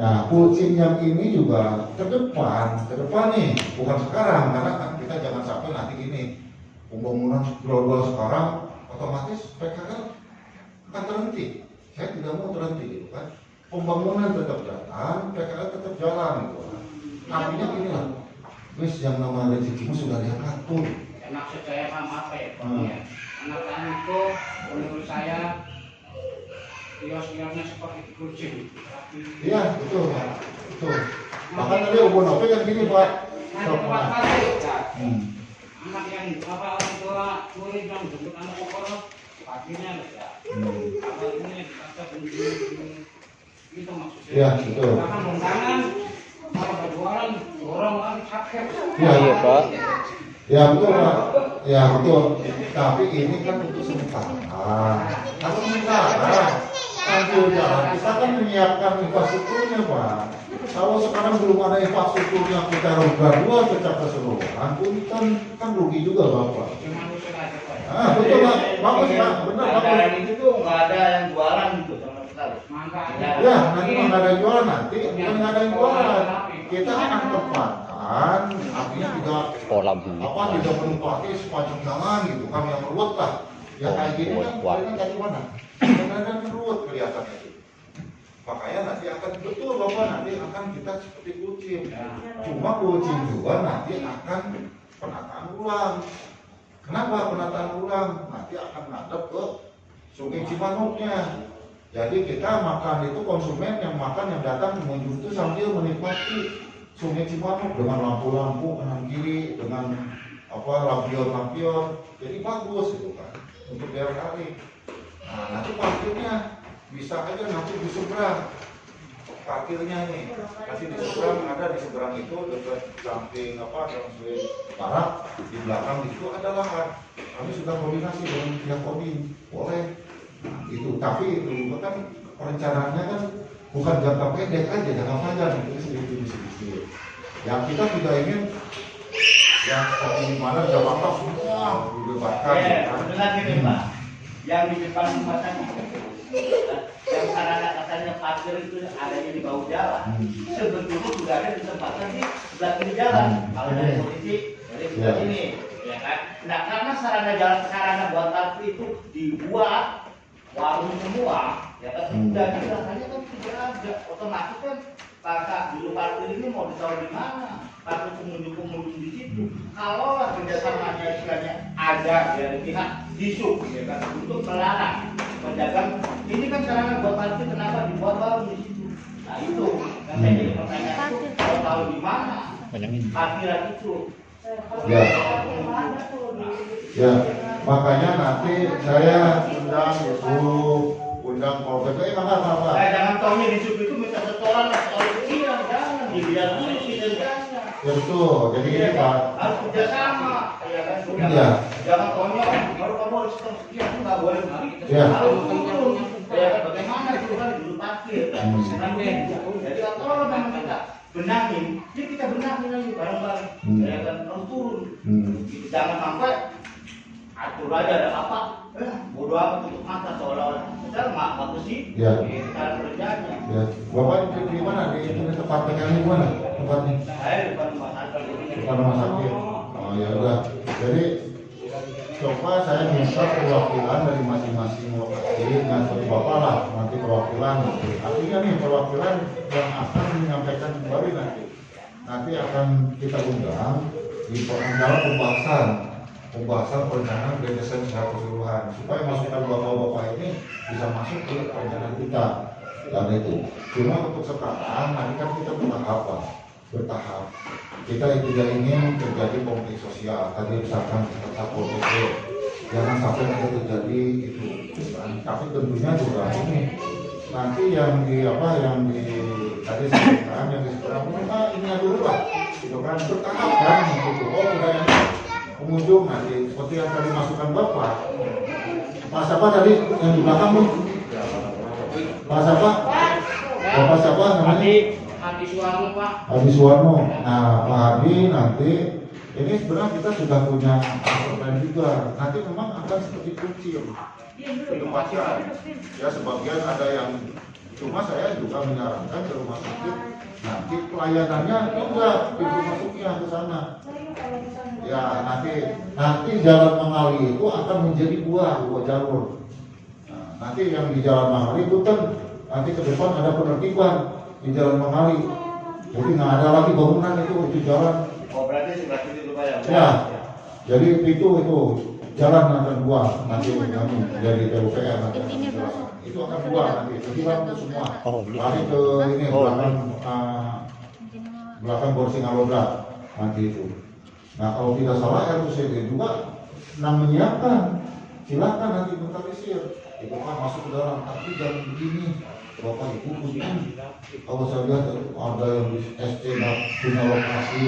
Nah kucing yang ini juga ke depan nih, bukan sekarang, karena kan kita jangan sampai nanti ini pembangunan global sekarang otomatis PKL akan terhenti. Saya tidak mau terhenti gitu kan. Pembangunan tetap jalan, PKL tetap jalan gitu kan. Artinya gini lah, wis yang nama rezekimu sudah diatur. Maksud saya Pak, maaf ya, anak-anak itu menurut saya kios-kiosnya seperti kucing. Iya betul, betul. Bahkan tadi ubun-ubun kan gini Pak. Anak yang apa orang tua murid yang bentuk anak pokok akhirnya ya. Kalau ini dikata begini itu maksudnya. Iya betul. Bahkan undangan kalau berjualan orang sakit. Iya Pak. Ya betul Pak. Ya betul. Tapi ini kan untuk sementara. Kalau sementara sambil jalan kita kan menyiapkan infrastrukturnya Pak. Kalau sekarang belum ada infrastrukturnya kita roda dua secara keseluruhan, kan rugi juga Bapak. Betul Pak. Bagus Pak. Benar Pak. Dan itu tuh nggak ada yang jualan gitu sama sekali. Ya nanti nggak ada yang jualan nanti, nggak ada yang jualan. Kita akan tempatkan, artinya tidak tidak menempati sepanjang jalan gitu kan yang ruwet lah. Ya kayak gini kan, dari mana? Kadang-kadang ruwet kelihatannya itu. Makanya nanti akan betul Bapak nanti akan kita seperti kucing. Cuma kucing juga nanti akan penataan ulang. Kenapa penataan ulang? Nanti akan ngadep ke Sungai Cimanuknya. Jadi kita makan itu konsumen yang makan yang datang menuju itu sambil menikmati Sungai Cimanuk dengan lampu-lampu kanan kiri dengan lampion, jadi bagus itu kan untuk daerah kali. Nah nanti parkirnya bisa aja nanti di seberang parkirnya nih, nanti di seberang ada di seberang itu dekat samping samping barat di belakang itu ada lahan. Kami sudah koordinasi dengan pihak kodim, boleh. Nah, itu tapi itu juga kan perencanaannya kan bukan jangka pendek aja, jangka panjang itu sedikit. Yang kita tidak ingin yang seperti di mana Jakarta semua dibebaskan. Benar gini Pak, yang di depan rumah saya, yang sarana katanya parkir itu adanya di bawah jalan, sebetulnya sudah ada ditempatkan di sebelah kiri jalan. Kalau dari posisi dari sebelah sini, ya kan? Nah karena sarana buat parkir itu dibuat warung semua, ya kan? Dan hanya kan tidak ada, otomatis kan kakak dulu parkir ini mau ditaruh di mana? Parkir pengunjung di situ. Kalau kerjasamanya istilahnya ada dari pihak disub, ya kan, untuk melarang pedagang. Ini kan sarana buat parkir, kenapa dibuat baru di situ? Nah itu, kan saya jadi pertanyaan itu, kalau tahu di mana parkiran itu? Ya. Ya, makanya nanti saya undang Polres. Apa? Jangan taunya di sub itu minta setoran lah, soal itu jangan dibiarkan tidak jangan. Ya betul, jadi ini Pak. Harus kerjasama, ya kan? Iya. Jangan taunya baru kamu harus setor sekian, nggak boleh begitu. Iya. Harus turun. Ya kan bagaimana itu kan dulu parkir. Jadi kalau memang kita benangin, ini kita benangin lagi bareng-bareng. Ya kan harus turun. Jangan sampai atur aja ada apa, bodoh amat tutup mata seolah-olah. Padahal nggak bersih. Ya. Cara kerjanya. Ya, Bapak di mana? Di tempat pegang di mana? Tempatnya? Saya depan rumah sakit. Depan rumah sakit. Oh ya udah. Jadi coba saya minta perwakilan dari masing-masing lokasi, seperti Bapak lah, nanti perwakilan. Artinya nih perwakilan yang akan menyampaikan kembali nanti akan kita undang di dalam pembahasan perencanaan BDSM secara keseluruhan supaya masukan bapak-bapak ini bisa masuk ke perencanaan kita dan itu. Cuma untuk sekarang nanti kan kita bertahap. Kita tidak ingin terjadi konflik sosial. Tadi misalkan kita Satpol PP, jangan sampai nanti terjadi itu. Tapi tentunya juga ini nanti yang di tadi sampaikan yang di seberang ini dulu lah, itu kan bertahap kan gitu. Oh udah yang pengunjung nanti seperti yang tadi masukan Bapak. Pak siapa tadi yang di belakang nih? Pak siapa? Bapak siapa namanya? Adi Suwarno Pak. Adi Suwarno. Nah Pak Adi nanti ini sebenarnya kita sudah punya plan juga. Nanti memang akan seperti kecil. Tempatnya ya sebagian ada yang cuma saya juga menyarankan ke rumah sakit nanti pelayanannya enggak pintu masuknya ke sana. Ya nanti jalan Mangali itu akan menjadi dua jalur. Nah, nanti yang di jalan Mangali itu kan nanti ke depan ada penertiban di jalan Mangali. Jadi nggak ada lagi bangunan itu jalan. Oh berarti sebelah situ Pak ya? Ya. Jadi itu jalan akan dua nanti kami dari PUPR nanti akan dijelaskan. Itu akan dua nanti. Jadi untuk semua. Lari ke ini belakang Borsingalodra nanti itu. Nah kalau tidak salah RUCD juga menyiapkan, silakan nanti mentalisir itu kan masuk ke dalam, tapi jangan begini Bapak Ibu begini. Kalau saya lihat ada yang di SC punya lokasi,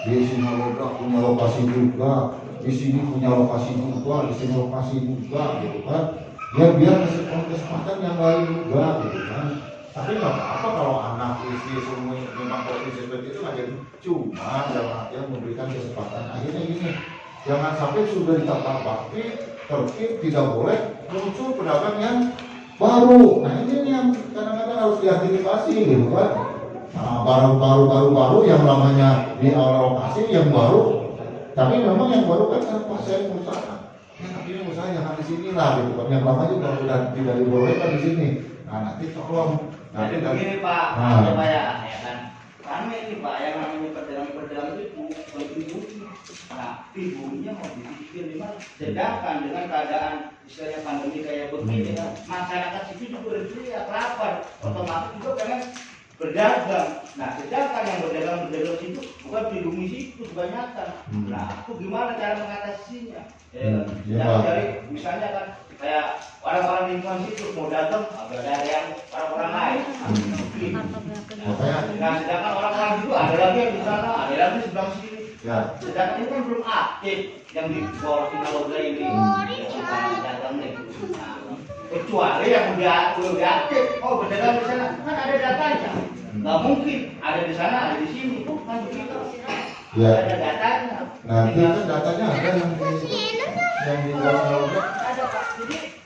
di Singalodra punya lokasi juga, di sini punya lokasi juga, di sini lokasi juga gitu kan. Ya biar kesempatan yang lain juga gitu kan. Tapi nggak apa-apa kalau anak istri semua memang posisi seperti itu aja. Cuma dalam artian memberikan kesempatan. Akhirnya gini, jangan sampai sudah ditata bakti, tertib, tidak boleh muncul pedagang yang baru. Nah ini yang kadang-kadang harus diantisipasi gitu kan. Nah, baru yang namanya di awal lokasi yang baru. Tapi memang yang baru kan pas saya usaha. Ya tapi ini usaha jangan di sini lah gitu kan. Yang lama juga sudah tidak dibolehkan di sini. Nah nanti tolong. Jadi begini Pak, Pak ya kan. Karena ini Pak yang namanya pedagang itu kontribusi. Nah, ibunya mau dipikir di mana? Sedangkan dengan keadaan istilahnya pandemi kayak begini kan, masyarakat itu juga berteriak lapar. Otomatis juga pengen berdagang. Nah, sedangkan yang berdagang situ bukan dilindungi situ kebanyakan. Nah, itu gimana cara mengatasinya? Dari misalnya kan kayak orang-orang lingkungan situ mau dagang, ada yang orang-orang lain. Nah, sedangkan orang-orang itu ada lagi yang di sana, ada lagi di sebelah sini. Sedangkan ini kan belum aktif yang di bawah Sinaloga ini. Dagang nih. Kecuali yang udah aktif, oh berdagang di sana kan ada datanya. Nggak mungkin ada di sana, ada di sini, kan begitu. Ada datanya. Nanti kan datanya ada yang di Sinaloga. Ada Pak. Jadi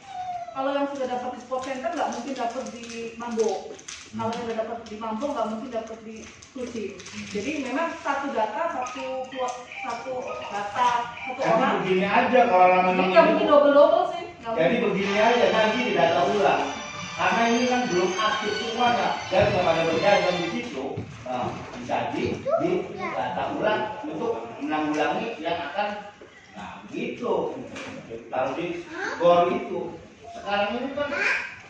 kalau yang sudah dapat di sport center nggak mungkin dapat di Mambo. Kalau yang sudah dapat di Mambo nggak mungkin dapat di Suci. Jadi memang satu data Jadi orang. begini aja kalau Jadi memang nggak mungkin double sih. Nggak jadi mungkin. begini aja nanti didata ulang. Karena ini kan belum aktif semuanya dan kepada berdagang di situ bisa di data ulang untuk menanggulangi yang akan gitu. Taruh di gor itu. Sekarang ini kan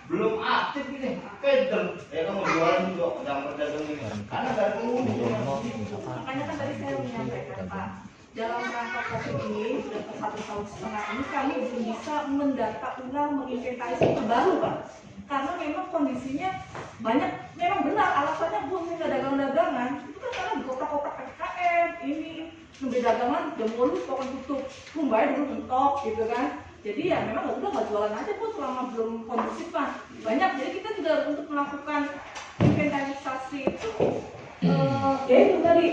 belum aktif ini, kedeng. Ya kamu jualan juga yang berdagang ini. Karena dari dulu Makanya kan tadi saya menyampaikan Pak, dalam rangka COVID ini sudah ke 1,5 tahun ini kami belum bisa mendata ulang, menginventarisasi kembali Pak. Karena memang kondisinya banyak, memang benar alasannya belum ada dagang-dagangan. Itu kan karena di kotak-kotak PPKM ini membeli dagangan demolus pokoknya tutup, rumbai dulu mentok gitu kan. Jadi ya memang udah nggak jualan aja Bu selama belum kondusif Pak. Banyak, jadi kita juga untuk melakukan inventarisasi itu ya itu tadi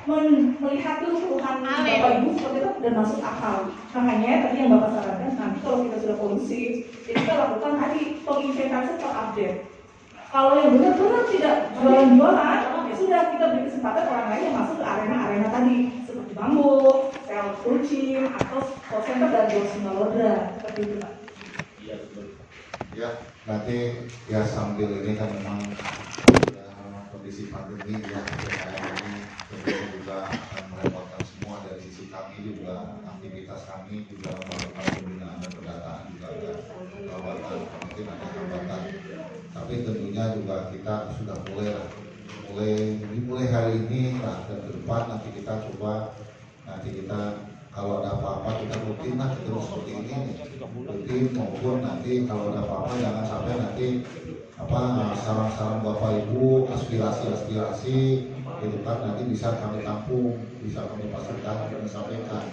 melihat dulu keluhan Bapak Ibu seperti itu dan masuk akal. Makanya tadi yang Bapak sarankan nanti kalau kita sudah kondusif, ya kita lakukan tadi penginventarisasi per update. Kalau yang benar-benar tidak jualan-jualan, ya sudah kita beri kesempatan orang lain yang masuk ke arena-arena tadi seperti Bambu, sel kucing, atau call center dan jual Sinaloga seperti itu Pak. Iya betul. Ya, nanti ya sambil ini kan memang kondisi pandemi ya, PPKM ini tentunya juga akan merepotkan semua dari sisi kami juga, aktivitas kami juga melakukan pembinaan dan pendataan juga ada hambatan, mungkin ada hambatan. Tapi tentunya juga kita sudah mulai hari ini dan ke depan nanti kita coba kalau ada apa-apa kita rutin lah terus seperti ini rutin maupun nanti kalau ada apa-apa jangan sampai nanti saran-saran Bapak Ibu aspirasi gitu kan nanti bisa kami tampung, bisa kami pastikan, kami sampaikan.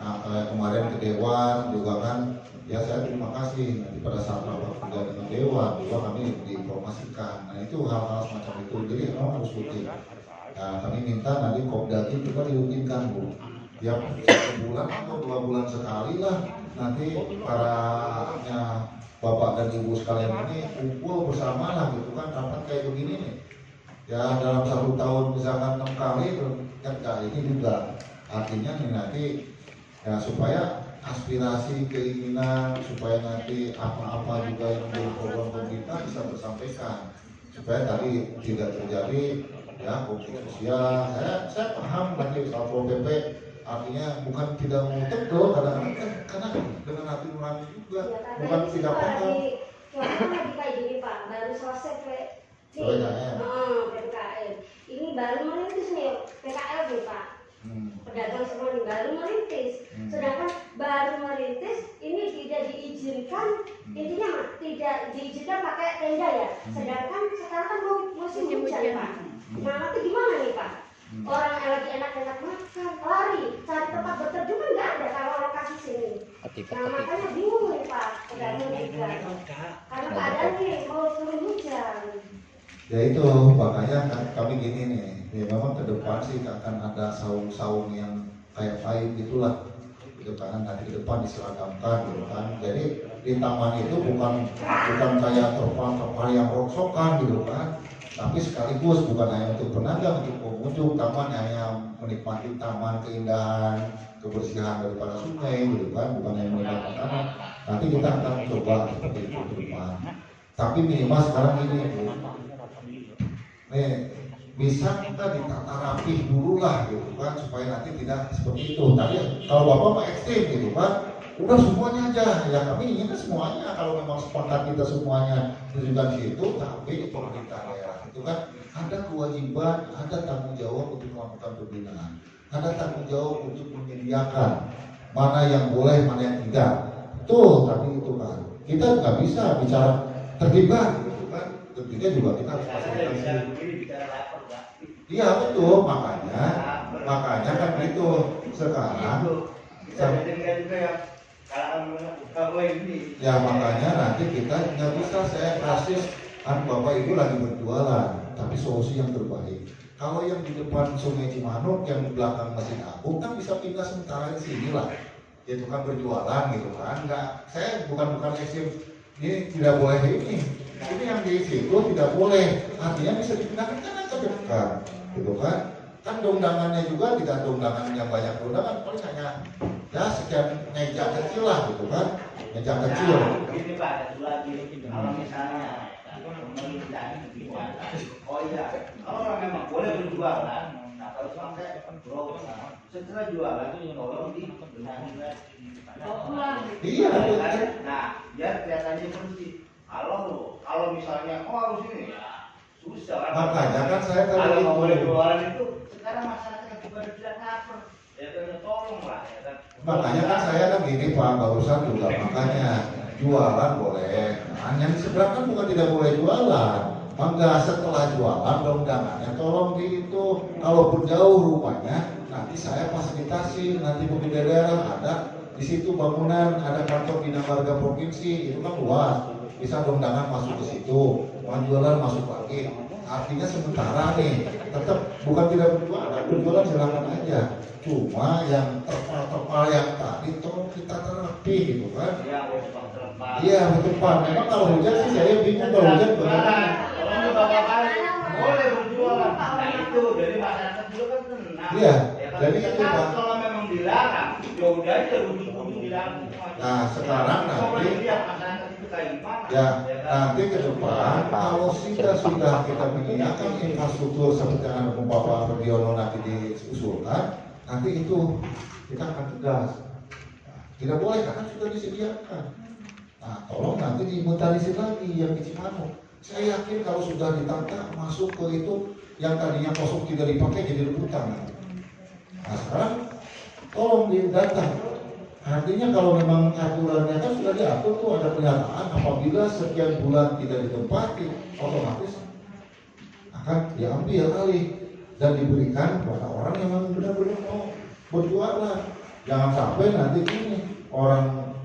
Nah kemarin ke Dewan juga kan ya saya terima kasih nanti pada saat rapat juga dengan Dewan juga kami diinformasikan. Nah itu hal-hal semacam itu jadi memang harus rutin. Nah kami minta nanti Kopdati juga dirutinkan Bu. Ya 1 bulan atau 2 bulan sekali lah nanti para Bapak dan Ibu sekalian ini kumpul bersama lah gitu kan rapat kayak begini nih. Ya dalam 1 tahun misalkan 6 kali kan kali ini juga artinya nih nanti ya supaya aspirasi keinginan supaya nanti apa-apa juga yang menjadi program pemerintah bisa tersampaikan supaya tadi tidak terjadi ya konflik sosial. Saya paham nanti Satpol PP artinya bukan tidak mau tegur kadang-kadang kan karena dengan hati nurani juga ya, bukan tidak paham. Lagi kayak gini Pak, baru selesai PPKM. Ini baru merintis nih PKL nih Pak. Pedagang semua nih baru merintis. Sedangkan baru merintis ini tidak diizinkan, intinya tidak diizinkan pakai tenda ya. Sedangkan sekarang kan musim hujan Pak. Nah nanti gimana nih Pak? Orang yang lagi enak-enak makan, lari, cari tempat berteduh kan nggak ada kalau lokasi sini. Nah makanya bingung nih Pak, pedagang juga. Karena keadaan nih mau turun hujan. Ya itu makanya kami gini nih, ya memang ke depan sih akan ada saung-saung yang kayak payung gitulah, gitu kan nanti ke depan diseragamkan gitu kan. Jadi di taman itu bukan kayak terpal yang rongsokan gitu kan, tapi sekaligus bukan hanya untuk pedagang, untuk pengunjung taman hanya menikmati taman keindahan kebersihan daripada sungai gitu kan, bukan hanya menikmati taman. Nanti kita akan coba seperti itu ke depan. Tapi minimal sekarang ini bisa kita ditata rapih dulu lah gitu kan supaya nanti tidak seperti itu. Tadi kalau Bapak mah ekstrim gitu kan, udah semuanya aja. Ya kami ingin semuanya, kalau memang sepakat kita semuanya tujuan situ, tapi pemerintah daerah itu kan ada kewajiban, ada tanggung jawab untuk melakukan pembinaan, ada tanggung jawab untuk menyediakan mana yang boleh, mana yang tidak. Betul, tapi itu kan kita nggak bisa bicara terlibat gitu kan. Tentunya juga kita harus fasilitasi. Iya betul, makanya kan itu sekarang. Ya makanya nanti kita nggak bisa saya kasih Bapak Ibu lagi berjualan, tapi solusi yang terbaik. Kalau yang di depan Sungai Cimanuk, yang di belakang Masjid Agung kan bisa pindah sementara di sini lah. Ya itu kan berjualan gitu kan. Enggak, saya bukan ekstrim. Ini tidak boleh ini. Ini yang di situ tidak boleh. Artinya bisa dipindahkan kan ke dekat, gitu kan. Kan undangannya juga tidak ada undangan yang banyak, undangan paling hanya ya sekian meja kecil lah gitu kan, meja kecil. Ini Pak, ada lagi kalau misalnya pemerintah ini bicara, oh iya, kalau orang memang boleh berjualan, nah kalau sampai setelah jualan tolong dibenahi lagi. Iya. Nah, biar kelihatannya bersih. Kalau misalnya harus ini ya susah. Makanya kan saya kalau tadi nggak boleh jualan itu sekarang masyarakat juga tidak lapar. Ya tolong lah ya kan. Makanya kan saya kan gini Pak, barusan juga makanya jualan boleh. Nah, yang di seberang kan bukan tidak boleh jualan. Maka setelah jualan undangannya tolong di itu, kalaupun jauh rumahnya nanti saya fasilitasi, nanti pemerintah daerah ada di situ bangunan, ada kantor bina marga provinsi, itu kan luas, bisa undangan masuk ke situ, mau jualan masuk lagi. Artinya sementara nih, tetap bukan tidak berjualan silakan aja. Cuma yang terpal yang tadi tolong kita terapi gitu kan. Iya betul Pak. Memang kalau hujan sih saya bingung kalau hujan bagaimana. Kalau bapak boleh berjualan, nah itu dari masyarakat juga kan tenang. Iya, Ya, jadi itu Pak. Kalau memang dilarang, ya udah aja ujung-ujung dilarang. Nah sekarang nanti lihat masyarakat itu kayak gimana. ya nanti ke depan kalau sudah kita menyediakan infrastruktur seperti yang Bapak Perdiono nanti diusulkan, nanti itu kita akan tegas. Nah, tidak boleh karena sudah disediakan. Nah tolong nanti diinventarisir lagi yang di Cimanuk. Saya yakin kalau sudah ditata masuk ke itu yang tadinya kosong tidak dipakai jadi rebutan. Nah sekarang tolong didata. Artinya kalau memang aturannya kan sudah diatur tuh ada pernyataan apabila sekian bulan tidak ditempati otomatis akan diambil alih dan diberikan kepada orang yang memang benar-benar mau berjualan. Jangan sampai nanti ini orang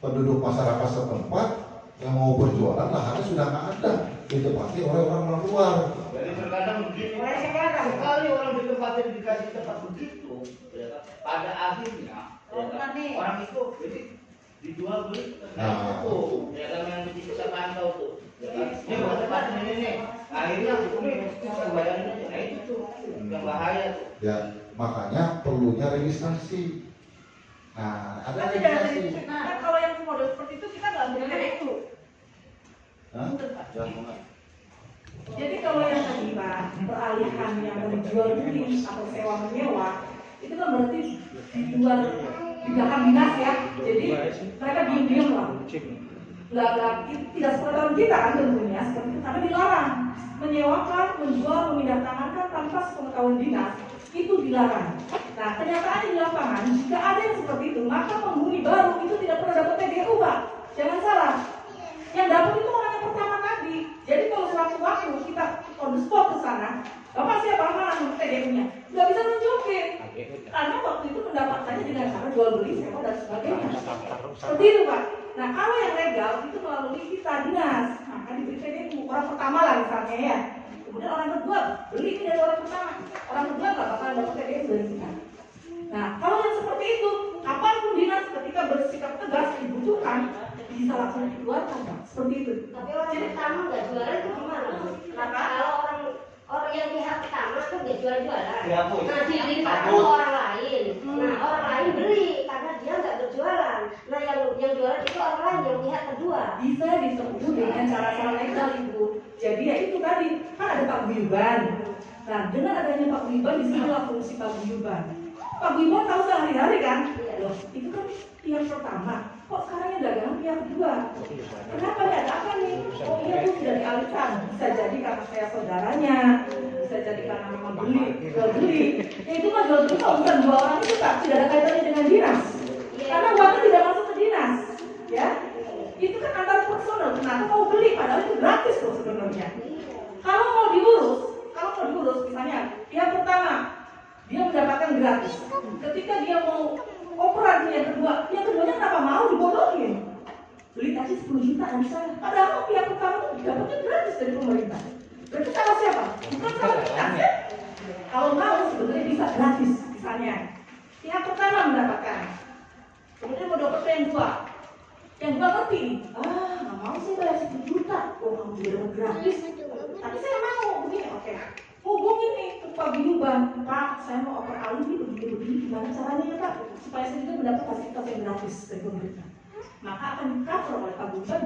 penduduk masyarakat setempat yang mau berjualan lahannya sudah nggak ada, ditempati oleh orang luar. Jadi terkadang begini, sekali orang ditempati dikasih tempat begitu, ya kan? Pada akhirnya ya kan? Orang itu jadi dijual beli itu, ya kan yang bisa pantau tuh. Ya kan? Ini bukan tempat ini nih. Akhirnya hukumnya bisa bayangin aja. Nah itu tuh yang bahaya tuh. Ya makanya perlunya registrasi. Nah ada Kan tidak ada registrasi. kan kalau yang model seperti itu kita nggak ambil itu. Hah? Jadi kalau yang tadi Pak, peralihan yang dari jual beli atau sewa menyewa itu kan berarti di luar di belakang dinas ya. Jadi mereka diam-diam lah. Nggak tidak seperti kita kan tentunya seperti itu karena dilarang menyewakan, menjual, memindahkankan tanpa sepengetahuan dinas itu dilarang. Nah kenyataannya di lapangan jika ada yang seperti itu maka penghuni baru itu tidak pernah dapat TGU Pak. Jangan salah. Yang dapat itu orang yang pertama tadi. Jadi kalau sewaktu-waktu kita on the spot ke sana, Bapak siapa mana TGU-nya? Nggak bisa nunjukin. Karena waktu itu pendapatannya dengan cara jual beli, sewa dan sebagainya. Seperti itu Pak. Nah kalau yang legal itu melalui kita dinas, maka diberi TGU orang pertama lah misalnya ya. Kemudian orang kedua beli ini dari orang pertama, orang kedua nggak bakal dapat TGU dari kita. Nah kalau yang seperti itu, kapanpun dinas ketika bersikap tegas dibutuhkan bisa langsung dikeluarkan Pak. Seperti itu. Tapi orang yang pertama nggak jualan itu gimana? Kenapa? Kalau orang yang pihak pertama kan nggak jualan-jualan. Ya, Bu. Nah dilimpahkan ke orang lain. Nah orang lain beli karena dia nggak berjualan. Nah yang jualan itu orang lain yang pihak kedua. Bisa ditempuh dengan cara-cara legal Ibu. Jadi ya itu tadi kan ada paguyuban. Nah dengan adanya paguyuban disinilah fungsi paguyuban. Paguyuban tahu sehari-hari kan? Loh itu kan pihak pertama, kok sekarang yang dagangan pihak kedua? Kenapa ya? Ada apa nih? Oh iya Bu, sudah dialihkan. Bisa jadi karena saya saudaranya, bisa jadi karena memang jual beli. Ya itu mah jual beli kalau bukan dua orang itu tak tidak ada kaitannya dengan dinas. Karena uangnya tidak masuk ke dinas, ya. Itu kan antar personal. Kenapa mau beli? Padahal itu gratis loh sebenarnya. Kalau mau diurus misalnya pihak pertama dia mendapatkan gratis. Ketika dia mau operasi yang keduanya kenapa mau dibodohin? Beli taksi 10 juta dari saya. Padahal pihak pertama itu dapatnya gratis dari pemerintah. Berarti salah siapa? Bukan salah dinas ya? Kalau mau sebenarnya bisa gratis misalnya. Pihak pertama mendapatkan. Kemudian mau dapat yang dua. Yang dua ngerti, nggak mau sih bayar 10 juta. Oh kamu juga dapat gratis. Tapi saya mau begini, oke. Hubungin nih ke Pak Guyuban, Pak, saya mau oper alih nih begini, gimana caranya ya Pak? Supaya saya juga mendapat fasilitas yang gratis dari pemerintah. Maka akan di-cover oleh Pak Guyuban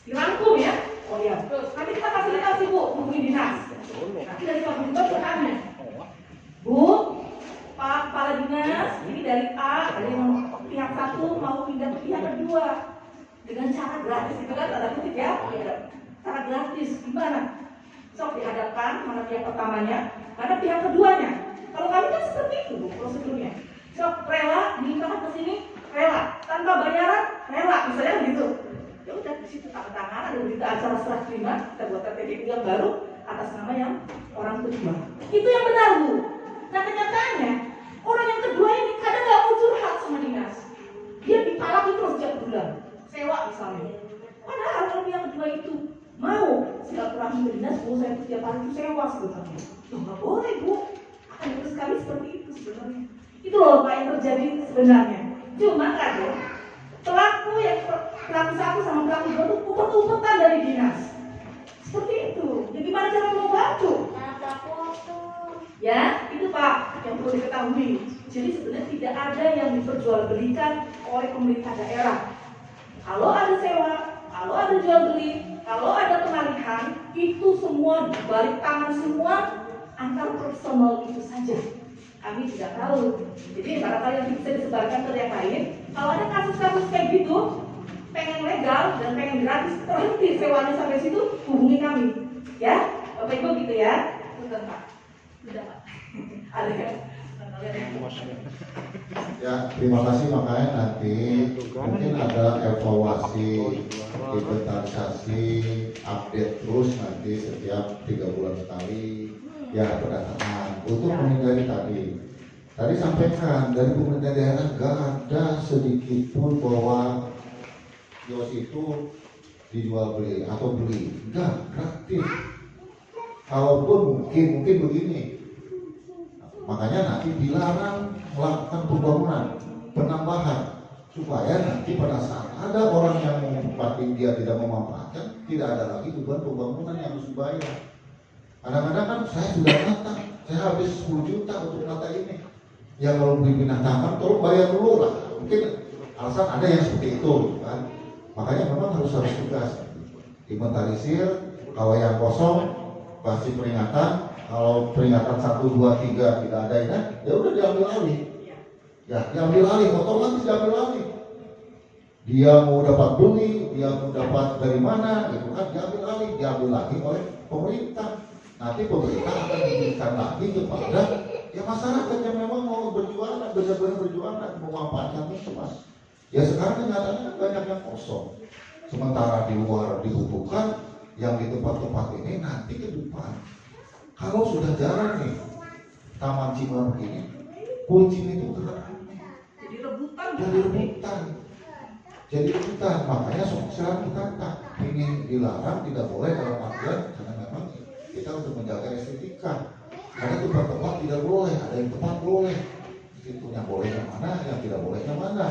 dirangkum ya. Oh iya, nanti kita fasilitasi Bu, hubungi dinas. Nanti dari Pak Guyuban bertanya, Bu, Pak Kepala Dinas, ini dari A, dari pihak satu mau pindah ke pihak kedua dengan cara gratis, itu kan tanda kutip ya, cara gratis gimana? Sok dihadapkan mana pihak pertamanya, mana pihak keduanya. Kalau kami kan seperti itu Bu, prosedurnya. Sok rela, diminta ke sini rela, tanpa bayaran rela, misalnya gitu. Ya udah di situ tanda tangan, ada berita acara serah terima, kita buat KTP yang baru atas nama yang orang kedua. Itu yang benar Bu. Nah kenyataannya orang yang kedua ini kadang nggak mau curhat sama dinas. Dia dipalaki terus setiap bulan, sewa misalnya. Padahal kalau yang kedua itu mau silaturahmi ke dinas, Bu saya setiap hari itu sewa sebenarnya. Loh nggak boleh Bu, akan terus sekali seperti itu sebenarnya. Itu loh Pak yang terjadi sebenarnya. Cuma kadang pelaku satu sama pelaku dua itu upet-upetan dari dinas. Seperti itu. Jadi gimana cara mau bantu? Ya, itu Pak yang perlu diketahui. Jadi sebenarnya tidak ada yang diperjualbelikan oleh pemerintah daerah. Kalau ada sewa, kalau ada jual beli, kalau ada pengalihan, itu semua balik tangan semua antar personal itu saja. Kami tidak tahu. Jadi barangkali yang bisa disebarkan ke yang lain. Kalau ada kasus-kasus kayak gitu, pengen legal dan pengen gratis, terhenti sewanya sampai situ, hubungi kami. Ya, Bapak Ibu gitu ya. Betul Pak. Sudah Pak. Ada kan? Ya, terima kasih. Makanya nanti mungkin ada evaluasi, inventarisasi, update terus nanti setiap 3 bulan sekali. Ya, pendataan untuk menghindari tadi sampaikan dari pemerintah daerah gak ada sedikit pun bahwa kios itu dijual beli atau beli, enggak, gratis. Kalaupun mungkin begini, makanya nanti dilarang melakukan pembangunan, penambahan, supaya nanti pada saat ada orang yang menempati dia tidak memanfaatkan, tidak ada lagi beban pembangunan yang harus dibayar. Kadang-kadang kan saya sudah menata, saya habis 10 juta untuk menata ini. Ya kalau beli binatang tolong bayar dulu lah. Mungkin alasan ada yang seperti itu kan. Makanya memang harus tegas. Inventarisir, kalau yang kosong pasti peringatan. Kalau peringatan 1, 2, 3 tidak ada ini, ya udah diambil alih. Ya diambil alih, otomatis diambil alih. Dia mau dapat beli, dia mau dapat dari mana, gitu kan diambil lagi oleh pemerintah. Nanti pemerintah akan diberikan lagi kepada masyarakat yang memang mau berjualan, benar-benar berjualan, memanfaatkan itu Mas. Ya sekarang kenyataannya banyak yang kosong. Sementara di luar dibutuhkan, yang di tempat-tempat ini nanti ke depan. Kalau sudah jalan nih, Taman Cimanuk ini, kucing itu Jadi rebutan. Jadi rebutan. Makanya sekarang berkata, ini dilarang, tidak boleh dalam artian karena memang kita untuk menjaga estetika. Ada tempat-tempat tidak boleh, ada yang tempat boleh. Itu yang boleh yang mana, yang tidak boleh yang mana.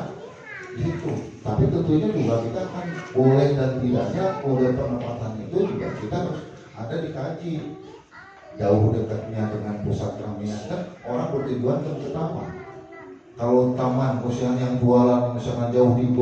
Gitu. Tapi tentunya juga kita akan boleh dan tidaknya, model penempatan itu juga kita harus ada dikaji. Jauh dekatnya dengan pusat keramaian kan orang bertujuan ke taman. Kalau taman misalnya yang jualan misalnya jauh di